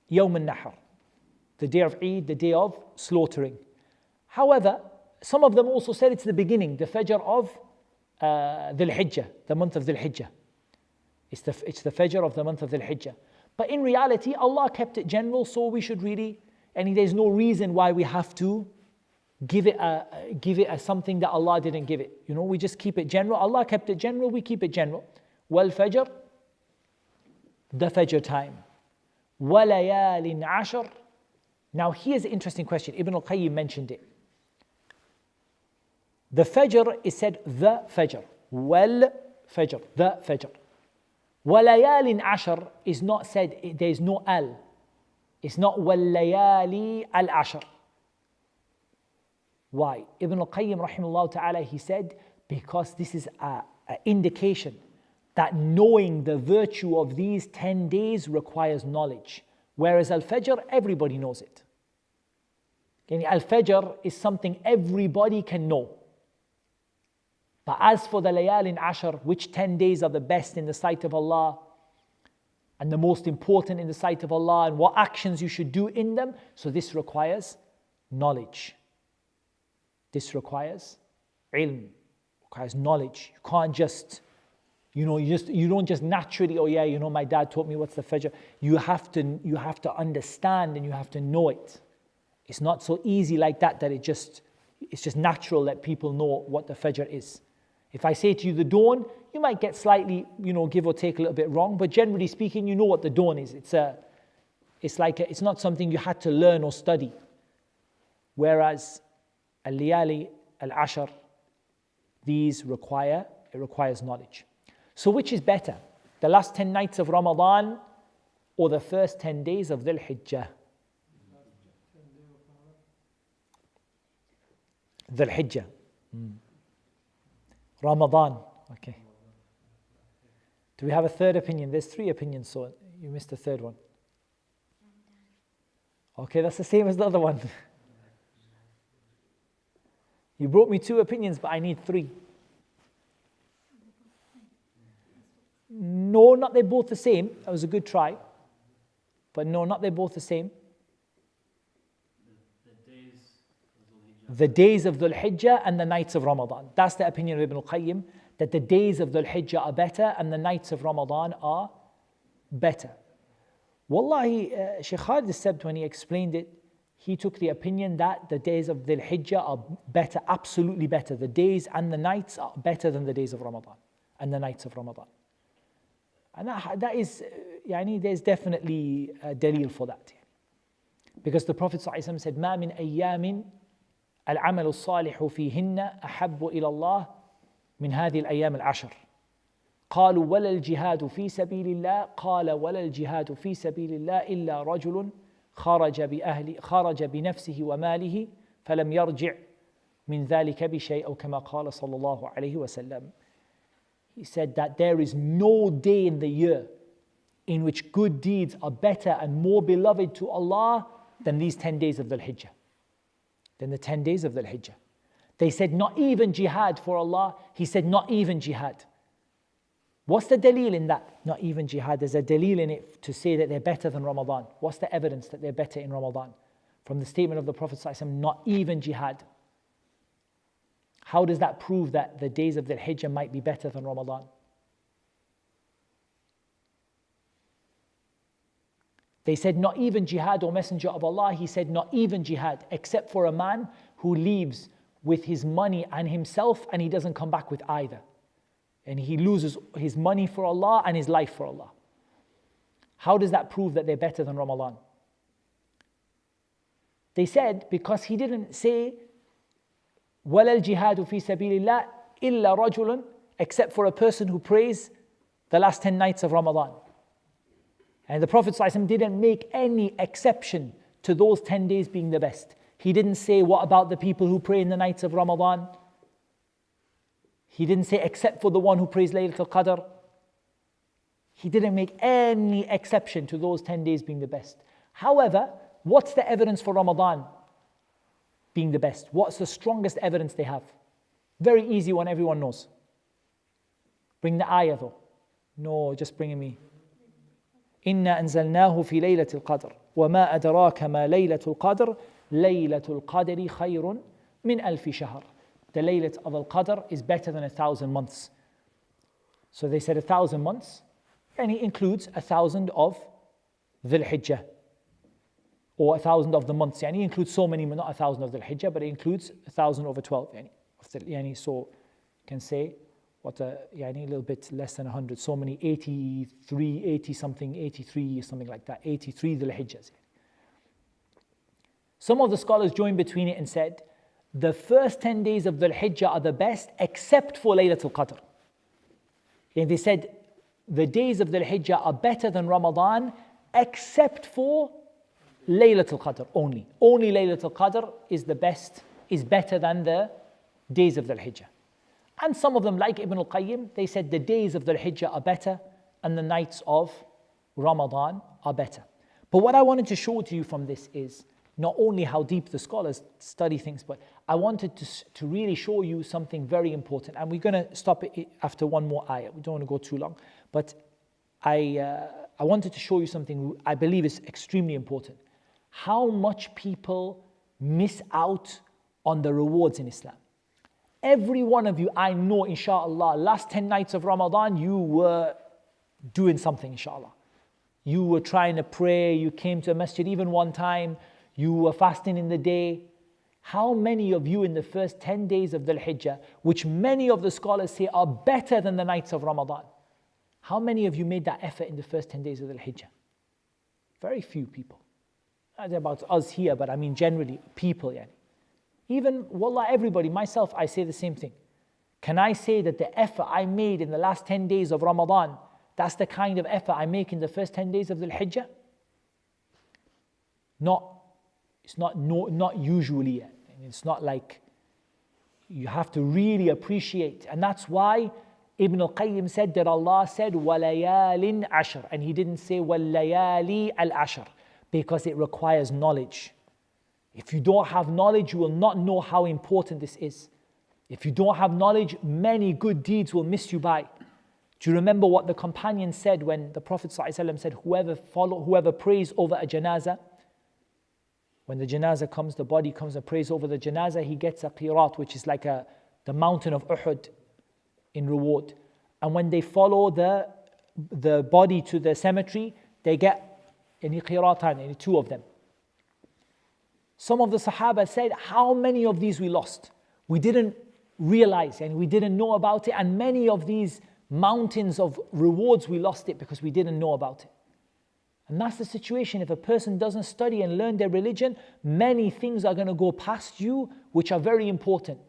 Yawm al-Nahr, the day of Eid, the day of slaughtering. However, some of them also said it's the beginning, the Fajr of Dhul Hijjah, the month of Dhul Hijjah. It's the Fajr of the month of Dhul Hijjah. But in reality, Allah kept it general, so we should really, and there's no reason why we have to give it as something that Allah didn't give it. We just keep it general. Allah kept it general, we keep it general. Wal Fajr, the Fajr time. وَلَيَالٍ عَشْرٍ. Now here's an interesting question. Ibn al-Qayyim mentioned it. The Fajr is said the Fajr. Wal Fajr, the Fajr. وَلَيَالٍ عَشْرٍ is not said, there is no al. It's not وَاللَّيَالِ الْعَشْرِ. Why? Ibn al-Qayyim rahimahullah ta'ala, he said, because this is an indication that knowing the virtue of these 10 days requires knowledge. Whereas Al-Fajr, everybody knows it. Al-Fajr is something everybody can know. But as for the Layalin Ashr, which 10 days are the best in the sight of Allah and the most important in the sight of Allah, and what actions you should do in them, so this requires knowledge. This requires ilm, requires knowledge. You can't just, you don't just naturally, my dad taught me what's the Fajr. You have to understand and you have to know it. It's not so easy like that it's just natural that people know what the Fajr is. If I say to you the dawn, you might get slightly, give or take a little bit wrong, but generally speaking, you know what the dawn is. It's not something you had to learn or study. Whereas al-Liyali, al-Ashr, these requires knowledge. So which is better? The last 10 nights of Ramadan or the first 10 days of Dhul Hijjah? Dhul Hijjah. Ramadan. Okay. Do we have a third opinion? There's 3 opinions, so you missed the third one. Okay, that's the same as the other one. You brought me 2 opinions, but I need 3. No, not they're both the same. That was a good try. But no, not they're both the same. The days of Dhul Hijjah and the nights of Ramadan. That's the opinion of Ibn al-Qayyim, that the days of Dhul Hijjah are better and the nights of Ramadan are better. Wallahi, Shaykh Khalid Sabt, when he explained it, he took the opinion that the days of Dhul Hijjah are better, absolutely better. The days and the nights are better than the days of Ramadan and the nights of Ramadan. And that is, there's definitely a dalil for that. Because the Prophet ﷺ said, مَا مِنْ أَيَّامٍ العمل الصالح فيهن أحب إلى الله من هذه الأيام العشر. قالوا ولا الجهاد في سبيل الله قال ولا الجهاد في سبيل الله إلا رجل خرج بنفسه وماله فلم يرجع من ذلك بشيء أو كما قال صلى الله عليه وسلم. He said that there is no day in the year in which good deeds are better and more beloved to Allah than these 10 days of Dhul Hijjah. Than the 10 days of Dhul Hijjah. They said not even jihad for Allah. He said not even jihad. What's the dalil in that? Not even jihad. There's a dalil in it to say that they're better than Ramadan. What's the evidence that they're better in Ramadan? From the statement of the Prophet ﷺ, not even jihad. How does that prove that the days of Dhul Hijjah might be better than Ramadan? They said not even jihad, O Messenger of Allah. He said not even jihad, except for a man who leaves with his money and himself and he doesn't come back with either. And he loses his money for Allah and his life for Allah. How does that prove that they're better than Ramadan? They said because he didn't say وَلَا الْجِهَادُ فِي سَبِيلِ اللَّهِ إِلَّا رَجُلٌ, except for a person who prays the last 10 nights of Ramadan. And the Prophet ﷺ didn't make any exception to those 10 days being the best. He didn't say, what about the people who pray in the nights of Ramadan? He didn't say, except for the one who prays Laylatul Qadr. He didn't make any exception to those 10 days being the best. However, what's the evidence for Ramadan being the best? What's the strongest evidence they have? Very easy one, everyone knows. Bring the ayah though. No, just bringing me. إِنَّا أَنزَلْنَاهُ فِي لَيْلَةِ الْقَدْرِ وَمَا أَدْرَاكَ مَا لَيْلَةُ الْقَدْرِ لَيْلَةُ الْقَدْرِ خَيْرٌ مِنْ أَلْفِ شَهْرٍ. The Laylat of Al-Qadr is better than 1,000 months. So they said 1,000 months, and it includes 1,000 of Dhul Hijjah, or 1,000 of the months. Yani it includes so many, not 1,000 of Dhul Hijjah, but it includes 1,000 over 12. Yani, so you can say a little bit less than 100. So many 83, 80 something, 83, something like that. 83 Dhul Hijjahs. Some of the scholars joined between it and said, the first 10 days of Dhul Hijjah are the best except for Laylatul Qadr. And they said the days of Dhul Hijjah are better than Ramadan except for Laylatul Qadr only. Only Laylatul Qadr is the best, is better than the days of Dhul Hijjah. And some of them, like Ibn al-Qayyim, they said the days of Dhul Hijjah are better and the nights of Ramadan are better. But what I wanted to show to you from this is not only how deep the scholars study things, but I wanted to really show you something very important. And we're going to stop it after one more ayah. We don't want to go too long. But I wanted to show you something I believe is extremely important. How much people miss out on the rewards in Islam. Every one of you, I know, inshallah, last 10 nights of Ramadan, you were doing something, inshallah. You were trying to pray, you came to a masjid even one time, you were fasting in the day. How many of you in the first 10 days of Dhul Hijjah, which many of the scholars say are better than the nights of Ramadan, how many of you made that effort in the first 10 days of Dhul Hijjah? Very few people. Not about us here, but I mean generally, people. Yani. Even, wallah, everybody, myself, I say the same thing. Can I say that the effort I made in the last 10 days of Ramadan, that's the kind of effort I make in the first 10 days of Dhul Hijjah? Not usually. It's not like you have to really appreciate. And that's why Ibn al-Qayyim said that Allah said, وَلَيَالٍ عَشْرٍ. And he didn't say, وَاللَّيَالِ الْعَشْرٍ. Because it requires knowledge. If you don't have knowledge, you will not know how important this is. If you don't have knowledge, many good deeds will miss you by. Do you remember what the companion said when the Prophet ﷺ said, whoever prays over a janazah, when the janazah comes, the body comes and prays over the janazah, he gets a qirat, which is like the mountain of Uhud in reward. And when they follow the body to the cemetery, they get any qiratan, any 2 of them. Some of the Sahaba said, how many of these we lost? We didn't realize and we didn't know about it, and many of these mountains of rewards, we lost it because we didn't know about it. And that's the situation. If a person doesn't study and learn their religion, many things are going to go past you which are very important.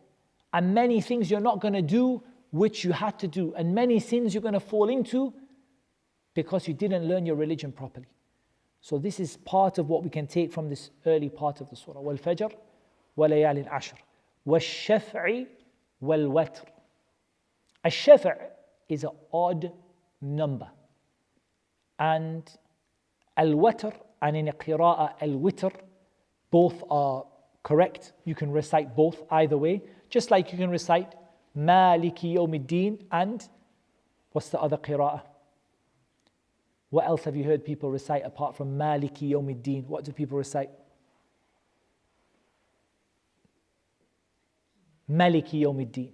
And many things you're not going to do which you had to do. And many sins you're going to fall into because you didn't learn your religion properly. So this is part of what we can take from this early part of the surah. Wal Fajr, wa layalin ashr, wal shaf'i wal watr. Ash-shaf' is an odd number. And al-watr, and in a qira'ah al-witr, both are correct. You can recite both either way. Just like you can recite Maliki Yawmiddin and what's the other qira'ah? What else have you heard people recite apart from Maliki Yawmiddin? What do people recite? Maliki Yawmiddin.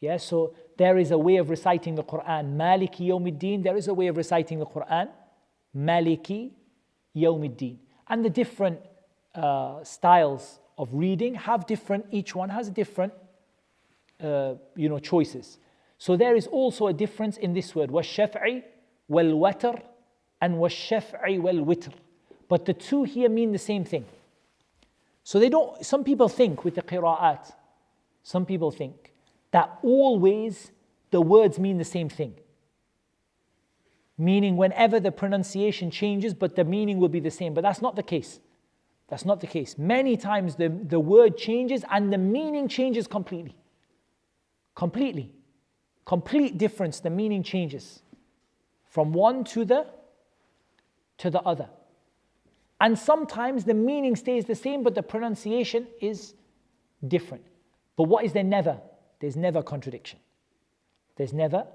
Yeah, so there is a way of reciting the Quran. Maliki Yawmiddin, there is a way of reciting the Quran. Maliki Yawmiddin. And the different styles of reading have different, each one has different choices. So there is also a difference in this word, wash-shaf'i wal-watr and wash-shaf'i wal-witr. But the two here mean the same thing. So some people think with the qira'at, some people think that always the words mean the same thing. Meaning whenever the pronunciation changes, but the meaning will be the same. But that's not the case. That's not the case. Many times the word changes and the meaning changes completely. Completely. Complete difference, the meaning changes from one to the other. And sometimes the meaning stays the same, but the pronunciation is different. But what is there never? There's never contradiction. There's never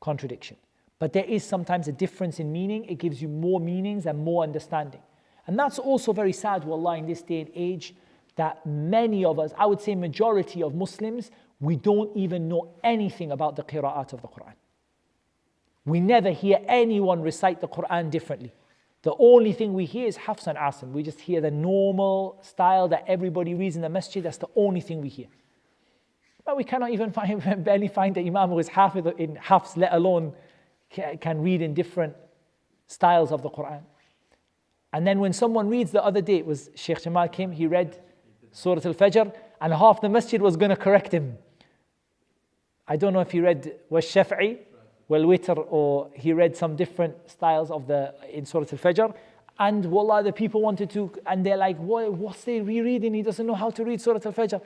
contradiction. But there is sometimes a difference in meaning. It gives you more meanings and more understanding. And that's also very sad, wallah, in this day and age, that many of us, I would say majority of Muslims, we don't even know anything about the qira'at of the Quran. We never hear anyone recite the Quran differently. The only thing we hear is Hafs and Asim. We just hear the normal style that everybody reads in the masjid. That's the only thing we hear. But we cannot even barely find the Imam who is Hafid in Hafs, let alone can read in different styles of the Quran. And then when someone reads the other day, it was Sheikh Jamal came, he read Surah al Fajr, and half the masjid was going to correct him. I don't know if he read wash-shaf'i wal-witr, or he read some different styles in Surah al Fajr. And wallah, the people wanted to, and they're like, what's they rereading? He doesn't know how to read Surah al Fajr.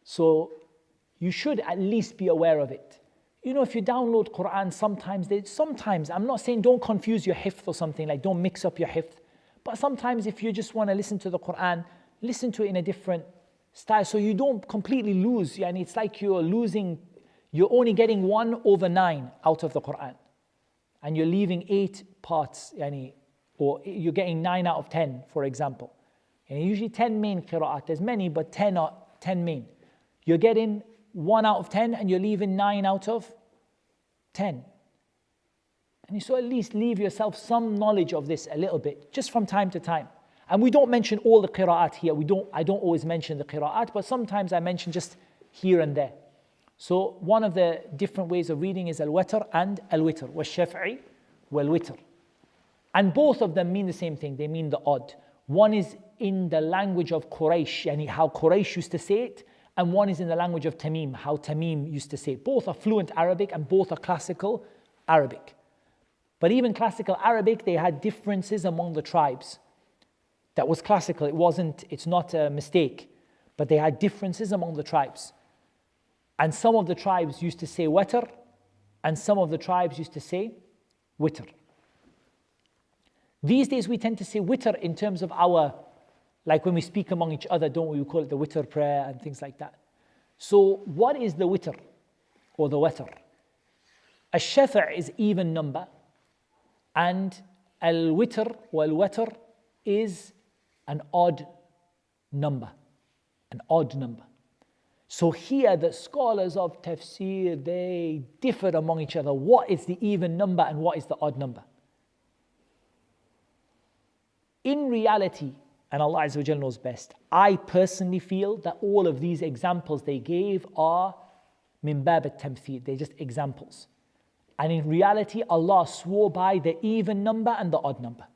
So you should at least be aware of it. You know, if you download Quran, sometimes, I'm not saying don't confuse your hifth or something, like don't mix up your hifth. But sometimes if you just want to listen to the Quran, listen to it in a different style so you don't completely lose. Yani it's like you're only getting 1/9 out of the Quran. And you're leaving 8 parts, or you're getting 9 out of 10, for example. And usually 10 main qira'at, there's many, but 10 are 10 main. You're getting 1 out of 10 and you're leaving 9 out of 10. And so at least leave yourself some knowledge of this a little bit, just from time to time. And we don't mention all the qira'at here. I don't always mention the qira'at, but sometimes I mention just here and there. So one of the different ways of reading is al-watr and al-witr, wash-shaf'i wal-witr. And both of them mean the same thing. They mean the odd. One is in the language of Quraysh, yani how Quraysh used to say it, and one is in the language of Tamim, how Tamim used to say it. Both are fluent Arabic and both are classical Arabic. But even classical Arabic, they had differences among the tribes. That was classical. It's not a mistake. But they had differences among the tribes. And some of the tribes used to say watr, and some of the tribes used to say witr. These days we tend to say witr in terms of like when we speak among each other, don't we call it the witr prayer and things like that. So what is the witr or the watr? Ash-shaf' is even number, and al-witr or al-watr is an odd number. An odd number. So here the scholars of tafsir, they differ among each other. What is the even number and what is the odd number? In reality, and Allah Azza wa Jalla knows best, I personally feel that all of these examples they gave are min bab at-tamthil, they're just examples. And in reality, Allah swore by the even number and the odd number.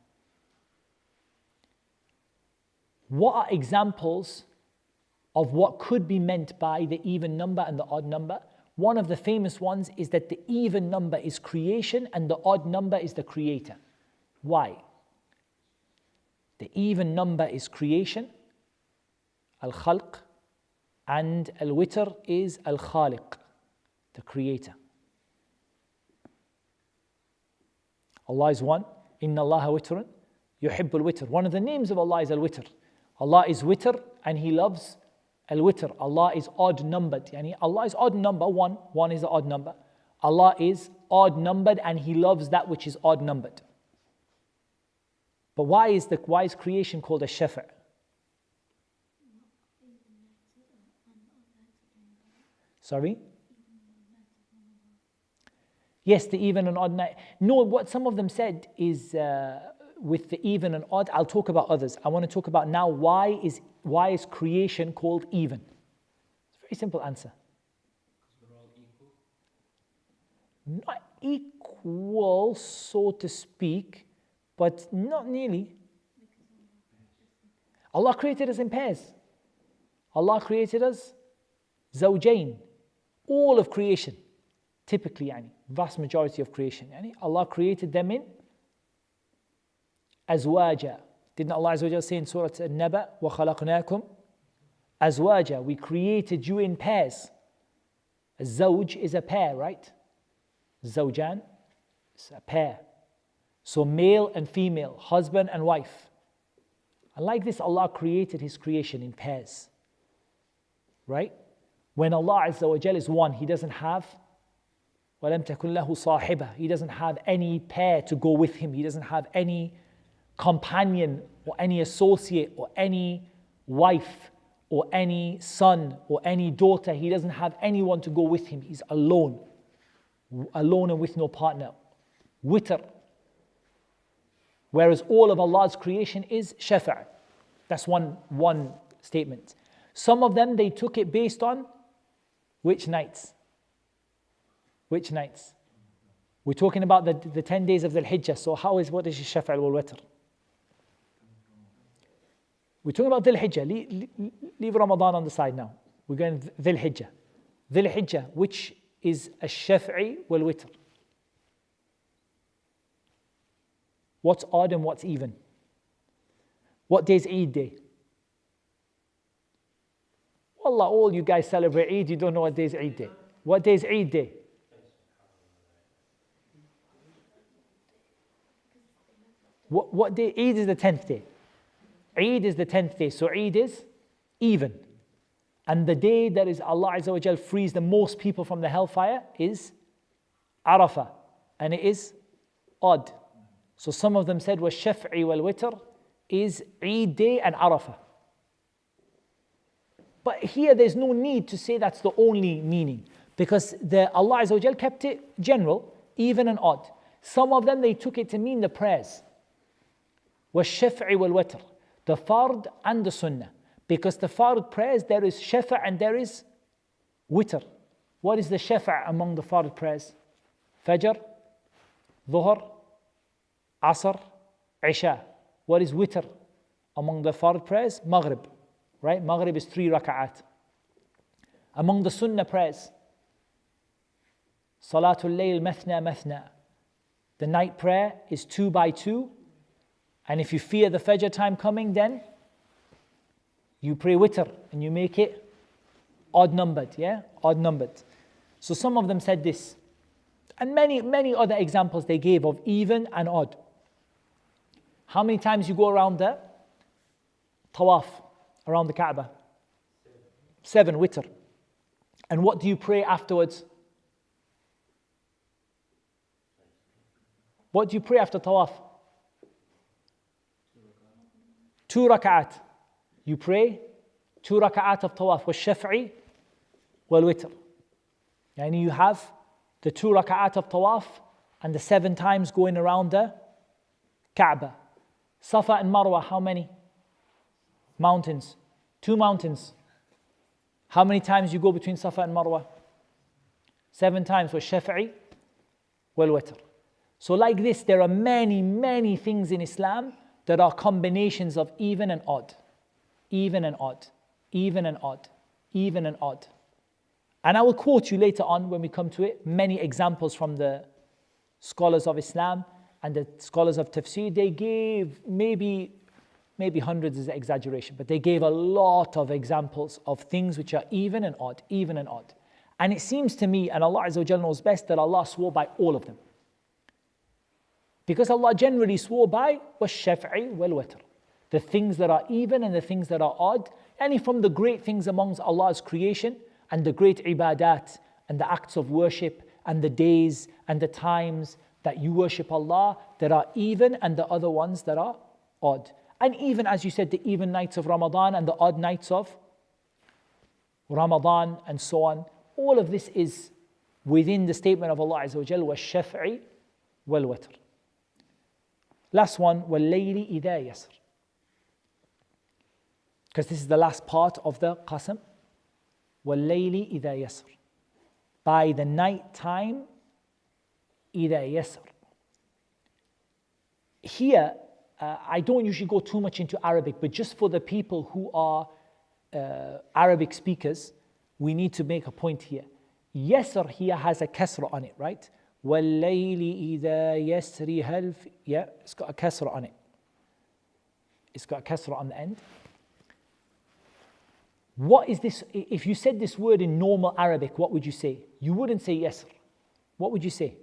What are examples of what could be meant by the even number and the odd number? One of the famous ones is that the even number is creation and the odd number is the creator. Why? The even number is creation, al-khalq, and al-witr is al-khaliq, the creator. Allah is one. Inna Allaha witrun yuhibbul witr. One of the names of Allah is al-witr. Allah is witr and He loves al-witr. Allah is odd numbered. Yani Allah is odd number, one. One is the odd number. Allah is odd numbered and He loves that which is odd numbered. But why is creation called a shafa'? Sorry? Yes, the even and odd night. No, what some of them said is with the even and odd, I'll talk about others. I want to talk about now why is creation called even? It's a very simple answer. Because we're all equal? Not equal, so to speak, but not nearly. Allah created us in pairs. Allah created us zawjain. All of creation, typically, vast majority of creation. Allah created them in azwaja. Didn't Allah Azza wa Jalla say in Surah An-Naba, وَخَلَقْنَاكُمْ azwaja? We created you in pairs. A zawj is a pair, right? Zawjan is a pair. So male and female, husband and wife. And like this, Allah created His creation in pairs. Right? When Allah Azza wa Jalla is one, He doesn't have وَلَمْ تَكُنْ لَهُ صَاحِبَةٌ. He doesn't have any pair to go with Him. He doesn't have any companion or any associate or any wife or any son or any daughter. He doesn't have anyone to go with Him. He's alone and with no partner. Witr. Whereas all of Allah's creation is shafa'. That's one statement. Some of them, they took it based on which nights? Which nights? We're talking about the 10 days of the Hijjah. So what is shafa' wal witr? We're talking about Dhul Hijjah. Leave Ramadan on the side now. We're going Dhul Hijjah. Dhul Hijjah, which is a shafa'i wal witr. What's odd and what's even? What day is Eid day? Wallah, all you guys celebrate Eid, you don't know what day is Eid day. What day is Eid day? What day? Eid is the 10th day. Eid is the 10th day. So Eid is even. And the day that is Allah Azza wa Jal frees the most people from the hellfire is Arafah. And it is odd. So some of them said was Shaf'i wal Witr is Eid day and Arafah. But here there's no need to say that's the only meaning. Because Allah Azza wa Jal kept it general, even and odd. Some of them they took it to mean the prayers. Was Shaf'i wal Witr. The Fard and the Sunnah. Because the Fard prayers there is Shafa' and there is Witr. What is the Shafa' among the Fard prayers? Fajr, Dhuhr, Asr, Isha. What is Witr among the Fard prayers? Maghrib. Right? Maghrib is 3 raka'at. Among the Sunnah prayers, Salatul Layl Mathna Mathna. The night prayer is 2 by 2. And if you fear the Fajr time coming, then you pray Witr and you make it odd numbered. Yeah? Odd numbered. So some of them said this. And many other examples they gave of even and odd. How many times you go around the tawaf, around the Kaaba? 7 Witr. And what do you pray afterwards? What do you pray after tawaf? 2 raka'at. You pray 2 raka'at of tawaf with Shaf'i wal Witr. And you have the 2 raka'at of tawaf and the 7 times going around the Kaaba. Safa and Marwa, how many? Mountains. 2 mountains. How many times you go between Safa and Marwa? 7 times with Shaf'i wal Witr. So like this, there are many things in Islam that are combinations of even and odd. Even and odd. Even and odd. Even and odd. And I will quote you later on when we come to it, many examples from the scholars of Islam and the scholars of Tafsir. They gave maybe hundreds is an exaggeration, but they gave a lot of examples of things which are even and odd, even and odd. And it seems to me, and Allah Azza wa Jalla knows best, that Allah swore by all of them. Because Allah generally swore by وَالشَّفْعِ وَالْوَتْرِ, the things that are even and the things that are odd, and from the great things amongst Allah's creation, and the great ibadat, and the acts of worship, and the days, and the times that you worship Allah, that are even, and the other ones that are odd. And even, as you said, the even nights of Ramadan, and the odd nights of Ramadan, and so on. All of this is within the statement of Allah Azza wa Jalla, وَالشَّفْعِ وَالْوَتْرِ. Last one, وَاللَّيْلِ إِذَا يَسْرِ. Because this is the last part of the qasam. وَاللَّيْلِ إِذَا يَسْرِ. By the night time, إِذَا يَسْرِ. Here, I don't usually go too much into Arabic, but just for the people who are Arabic speakers, we need to make a point here. Yasr here has a kasra on it, right? وَاللَّيْلِ إِذَا يَسْرِ yeah, it's got a kasra on it. It's got a kasra on the end. What is this? If you said this word in normal Arabic, what would you say? You wouldn't say yasr. What would you say?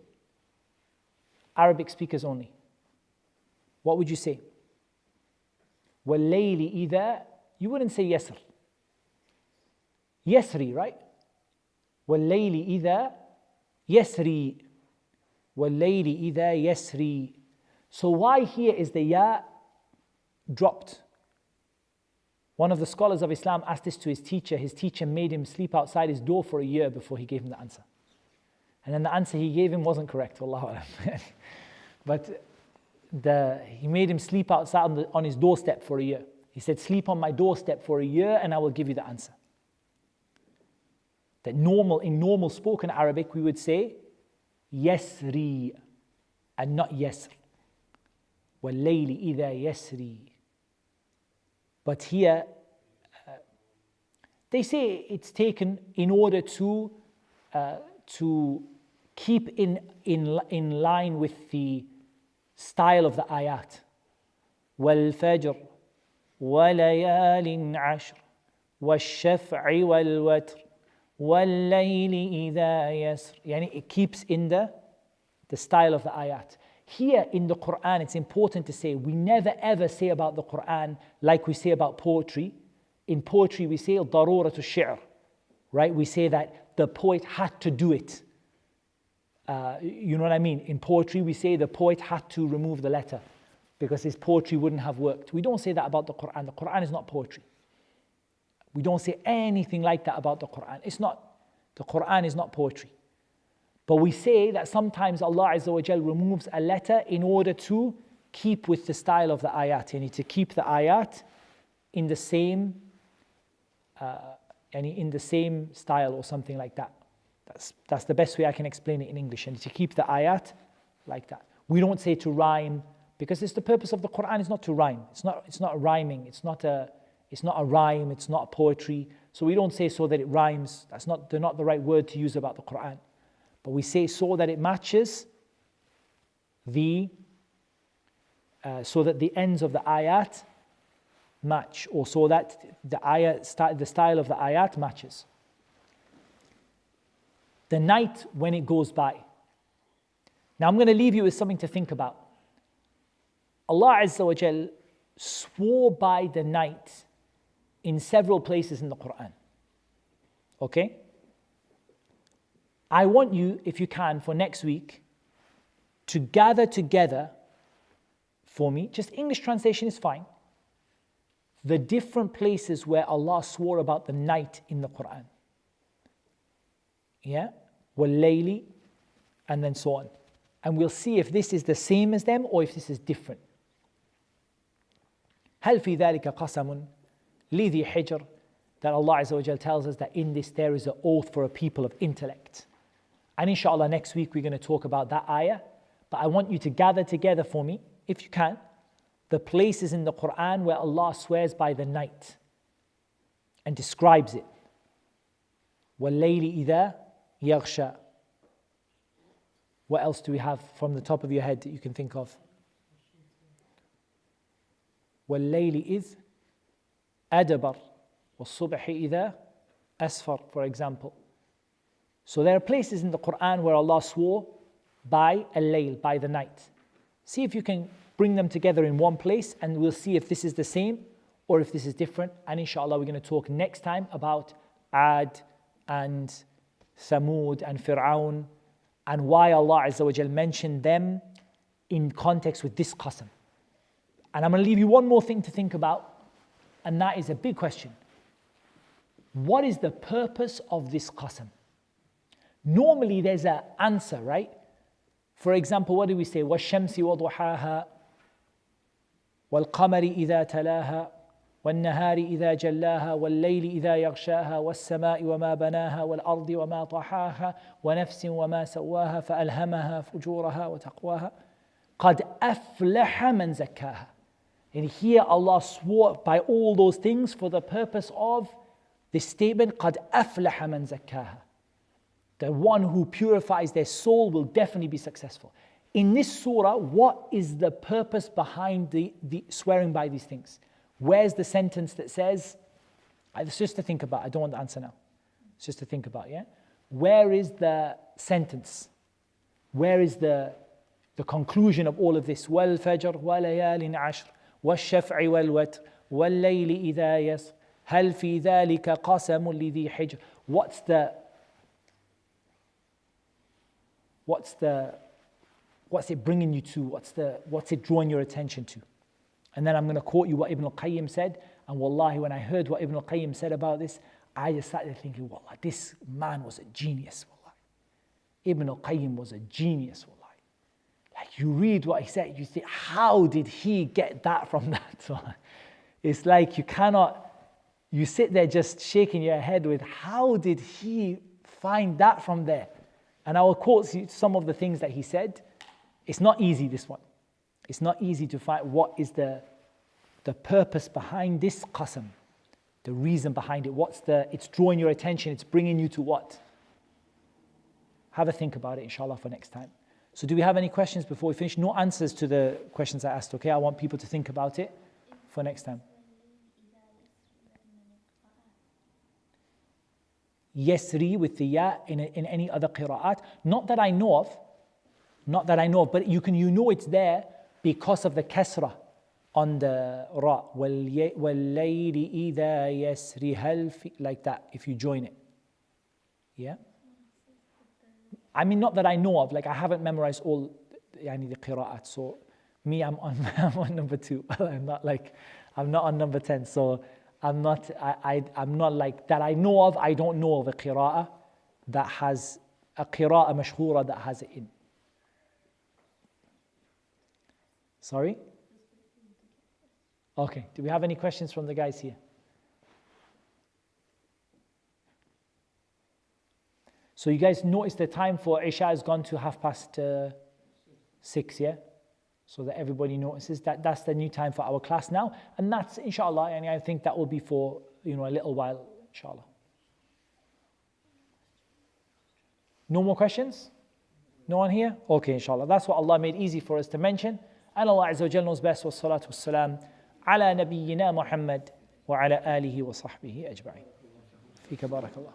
Arabic speakers only. What would you say? وَاللَّيْلِ إِذَا, you wouldn't say yasr. Yasri, right? وَاللَّيْلِ إِذَا يَسْرِي. وَاللَّيْلِ إِذَا يَسْرِي. So why here is the ya dropped? One of the scholars of Islam asked this to his teacher. His teacher made him sleep outside his door for a year before he gave him the answer. And then the answer he gave him wasn't correct, Wallahu alam. But he made him sleep outside on his doorstep for a year. He said, sleep on my doorstep for a year and I will give you the answer. That in normal spoken Arabic, we would say, yasri, and not yasr. وَاللَّيْلِ إِذَا يَسْرِي. But here, they say it's taken in order to keep in line with the style of the ayat. وَالْفَجْرِ وَلَيَالٍ عَشْرٍ وَالشَّفْعِ وَالْوَتْرِ وَاللَّيْلِ إِذَا يَسْرٍ. Yani it keeps in the style of the ayat. Here in the Quran, it's important to say, we never ever say about the Quran like we say about poetry. In poetry, we say ضَرُورَةُ الشِّعْرِ, right? We say that the poet had to do it. You know what I mean? In poetry, we say the poet had to remove the letter because his poetry wouldn't have worked. We don't say that about the Quran. The Quran is not poetry. We don't say anything like that about the Quran. It's not. The Quran is not poetry. But we say that sometimes Allah Azza wa Jal removes a letter in order to keep with the style of the ayat. You need to keep the ayat in the same style or something like that. That's the best way I can explain it in English. And to keep the ayat like that. We don't say to rhyme, because it's the purpose of the Quran is not to rhyme. It's not rhyming. It's not a rhyme. It's not a poetry. So we don't say so that it rhymes. They're not the right word to use about the Quran. But we say so that it matches so that the ends of the ayat match, or so that the style of the ayat matches. The night when it goes by. Now I'm going to leave you with something to think about. Allah Azza wa Jal swore by the night in several places in the Quran. Okay? I want you, if you can, for next week, to gather together for me, just English translation is fine, the different places where Allah swore about the night in the Quran. Yeah? وَاللَّيْلِ, and then so on. And we'll see if this is the same as them or if this is different. هَلْ فِي ذَلِكَ قَسَمٌ لِذِي حِجْرٍ, that Allah Azza wa Jal tells us that in this there is an oath for a people of intellect. And inshallah next week we're going to talk about that ayah. But I want you to gather together for me, if you can, the places in the Quran where Allah swears by the night and describes it. وَاللَّيْلِ إِذَا يَغْشَى. What else do we have from the top of your head that you can think of? وَاللَّيْلِ إِذْ أَدْبَرَ وَالصُّبْحِ إِذَا أَسْفَرَ, for example. So there are places in the Quran where Allah swore by al-layl, by the night. See if you can bring them together in one place, and we'll see if this is the same or if this is different. And inshallah, we're going to talk next time about Ad and Thamud and Fir'aun, and why Allah Azza wa Jal mentioned them in context with this qasam. And I'm going to leave you one more thing to think about, and that is a big question. What is the purpose of this qasam? Normally there's an answer, right? For example, what do we say? وَالشَّمْسِ وَضُحَاهَا وَالْقَمَرِ إِذَا تَلَاهَا وَالنَّهَارِ إِذَا جَلَّاهَا وَاللَّيْلِ إِذَا يَغْشَاهَا وَالسَّمَاءِ وَمَا بَنَاهَا وَالْأَرْضِ وَمَا طَحَاهَا وَنَفْسٍ وَمَا سَوَّاهَا فَأَلْهَمَهَا فُجُورَهَا وَتَقْوَاهَا قَدْ أَفْلَحَ مَنْ زَكَّاهَا. And here Allah swore by all those things for the purpose of this statement, قَدْ أَفْلَحَ مَنْ زَكَّاهَا. The one who purifies their soul will definitely be successful. In this surah, what is the purpose behind the swearing by these things? Where's the sentence that says, it's just to think about, I don't want the answer now. It's just to think about, yeah? Where is the sentence? Where is the conclusion of all of this? Wal Fajr, wa layalin ashr, wa shaf'i wal watr, wal layli idha yasr, hal fi dhalika qasamun lidhi hijr. What's it bringing you to? What's it drawing your attention to? And then I'm going to quote you what Ibn al-Qayyim said. And wallahi, when I heard what Ibn al-Qayyim said about this, I just sat there thinking, wallah, this man was a genius, wallahi. Ibn al-Qayyim was a genius, wallahi. Like you read what he said, you think, how did he get that from that? It's like you sit there just shaking your head with, how did he find that from there? And I will quote some of the things that he said. It's not easy, this one. It's not easy to find what is the purpose behind this qasam, the reason behind it. It's drawing your attention, it's bringing you to what? Have a think about it, inshallah, for next time. So do we have any questions before we finish? No answers to the questions I asked, okay? I want people to think about it for next time. Yasri with the ya in any other qira'at. Not that I know of, but you know it's there because of the kasrah on the ra. وَاللَّيْلِ إِذَا يَسْرِ هَلْ, like that, if you join it. Yeah? I mean, not that I know of, like I haven't memorized all the qira'at. So me, I'm on number 2. I'm not on number 10. So I'm not like that I know of. I don't know of a qira'ah that has a qira'ah mashhura that has it in. Sorry? Okay, do we have any questions from the guys here? So you guys notice the time for Isha has gone to 6:30, yeah? So that everybody notices that's the new time for our class now. And that's, inshallah, and I think that will be for, a little while, inshallah. No more questions? No one here? Okay, inshallah. That's what Allah made easy for us to mention. And Allah Azza wa Jalla knows best. Wassalatu wassalam ala nabiyyina Muhammad wa ala alihi wa sahbihi ajba'in. Fika barakallah.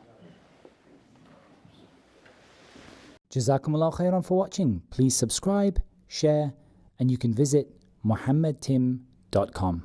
Jazakumullah khairan for watching. Please subscribe, share, and you can visit muhammadtim.com.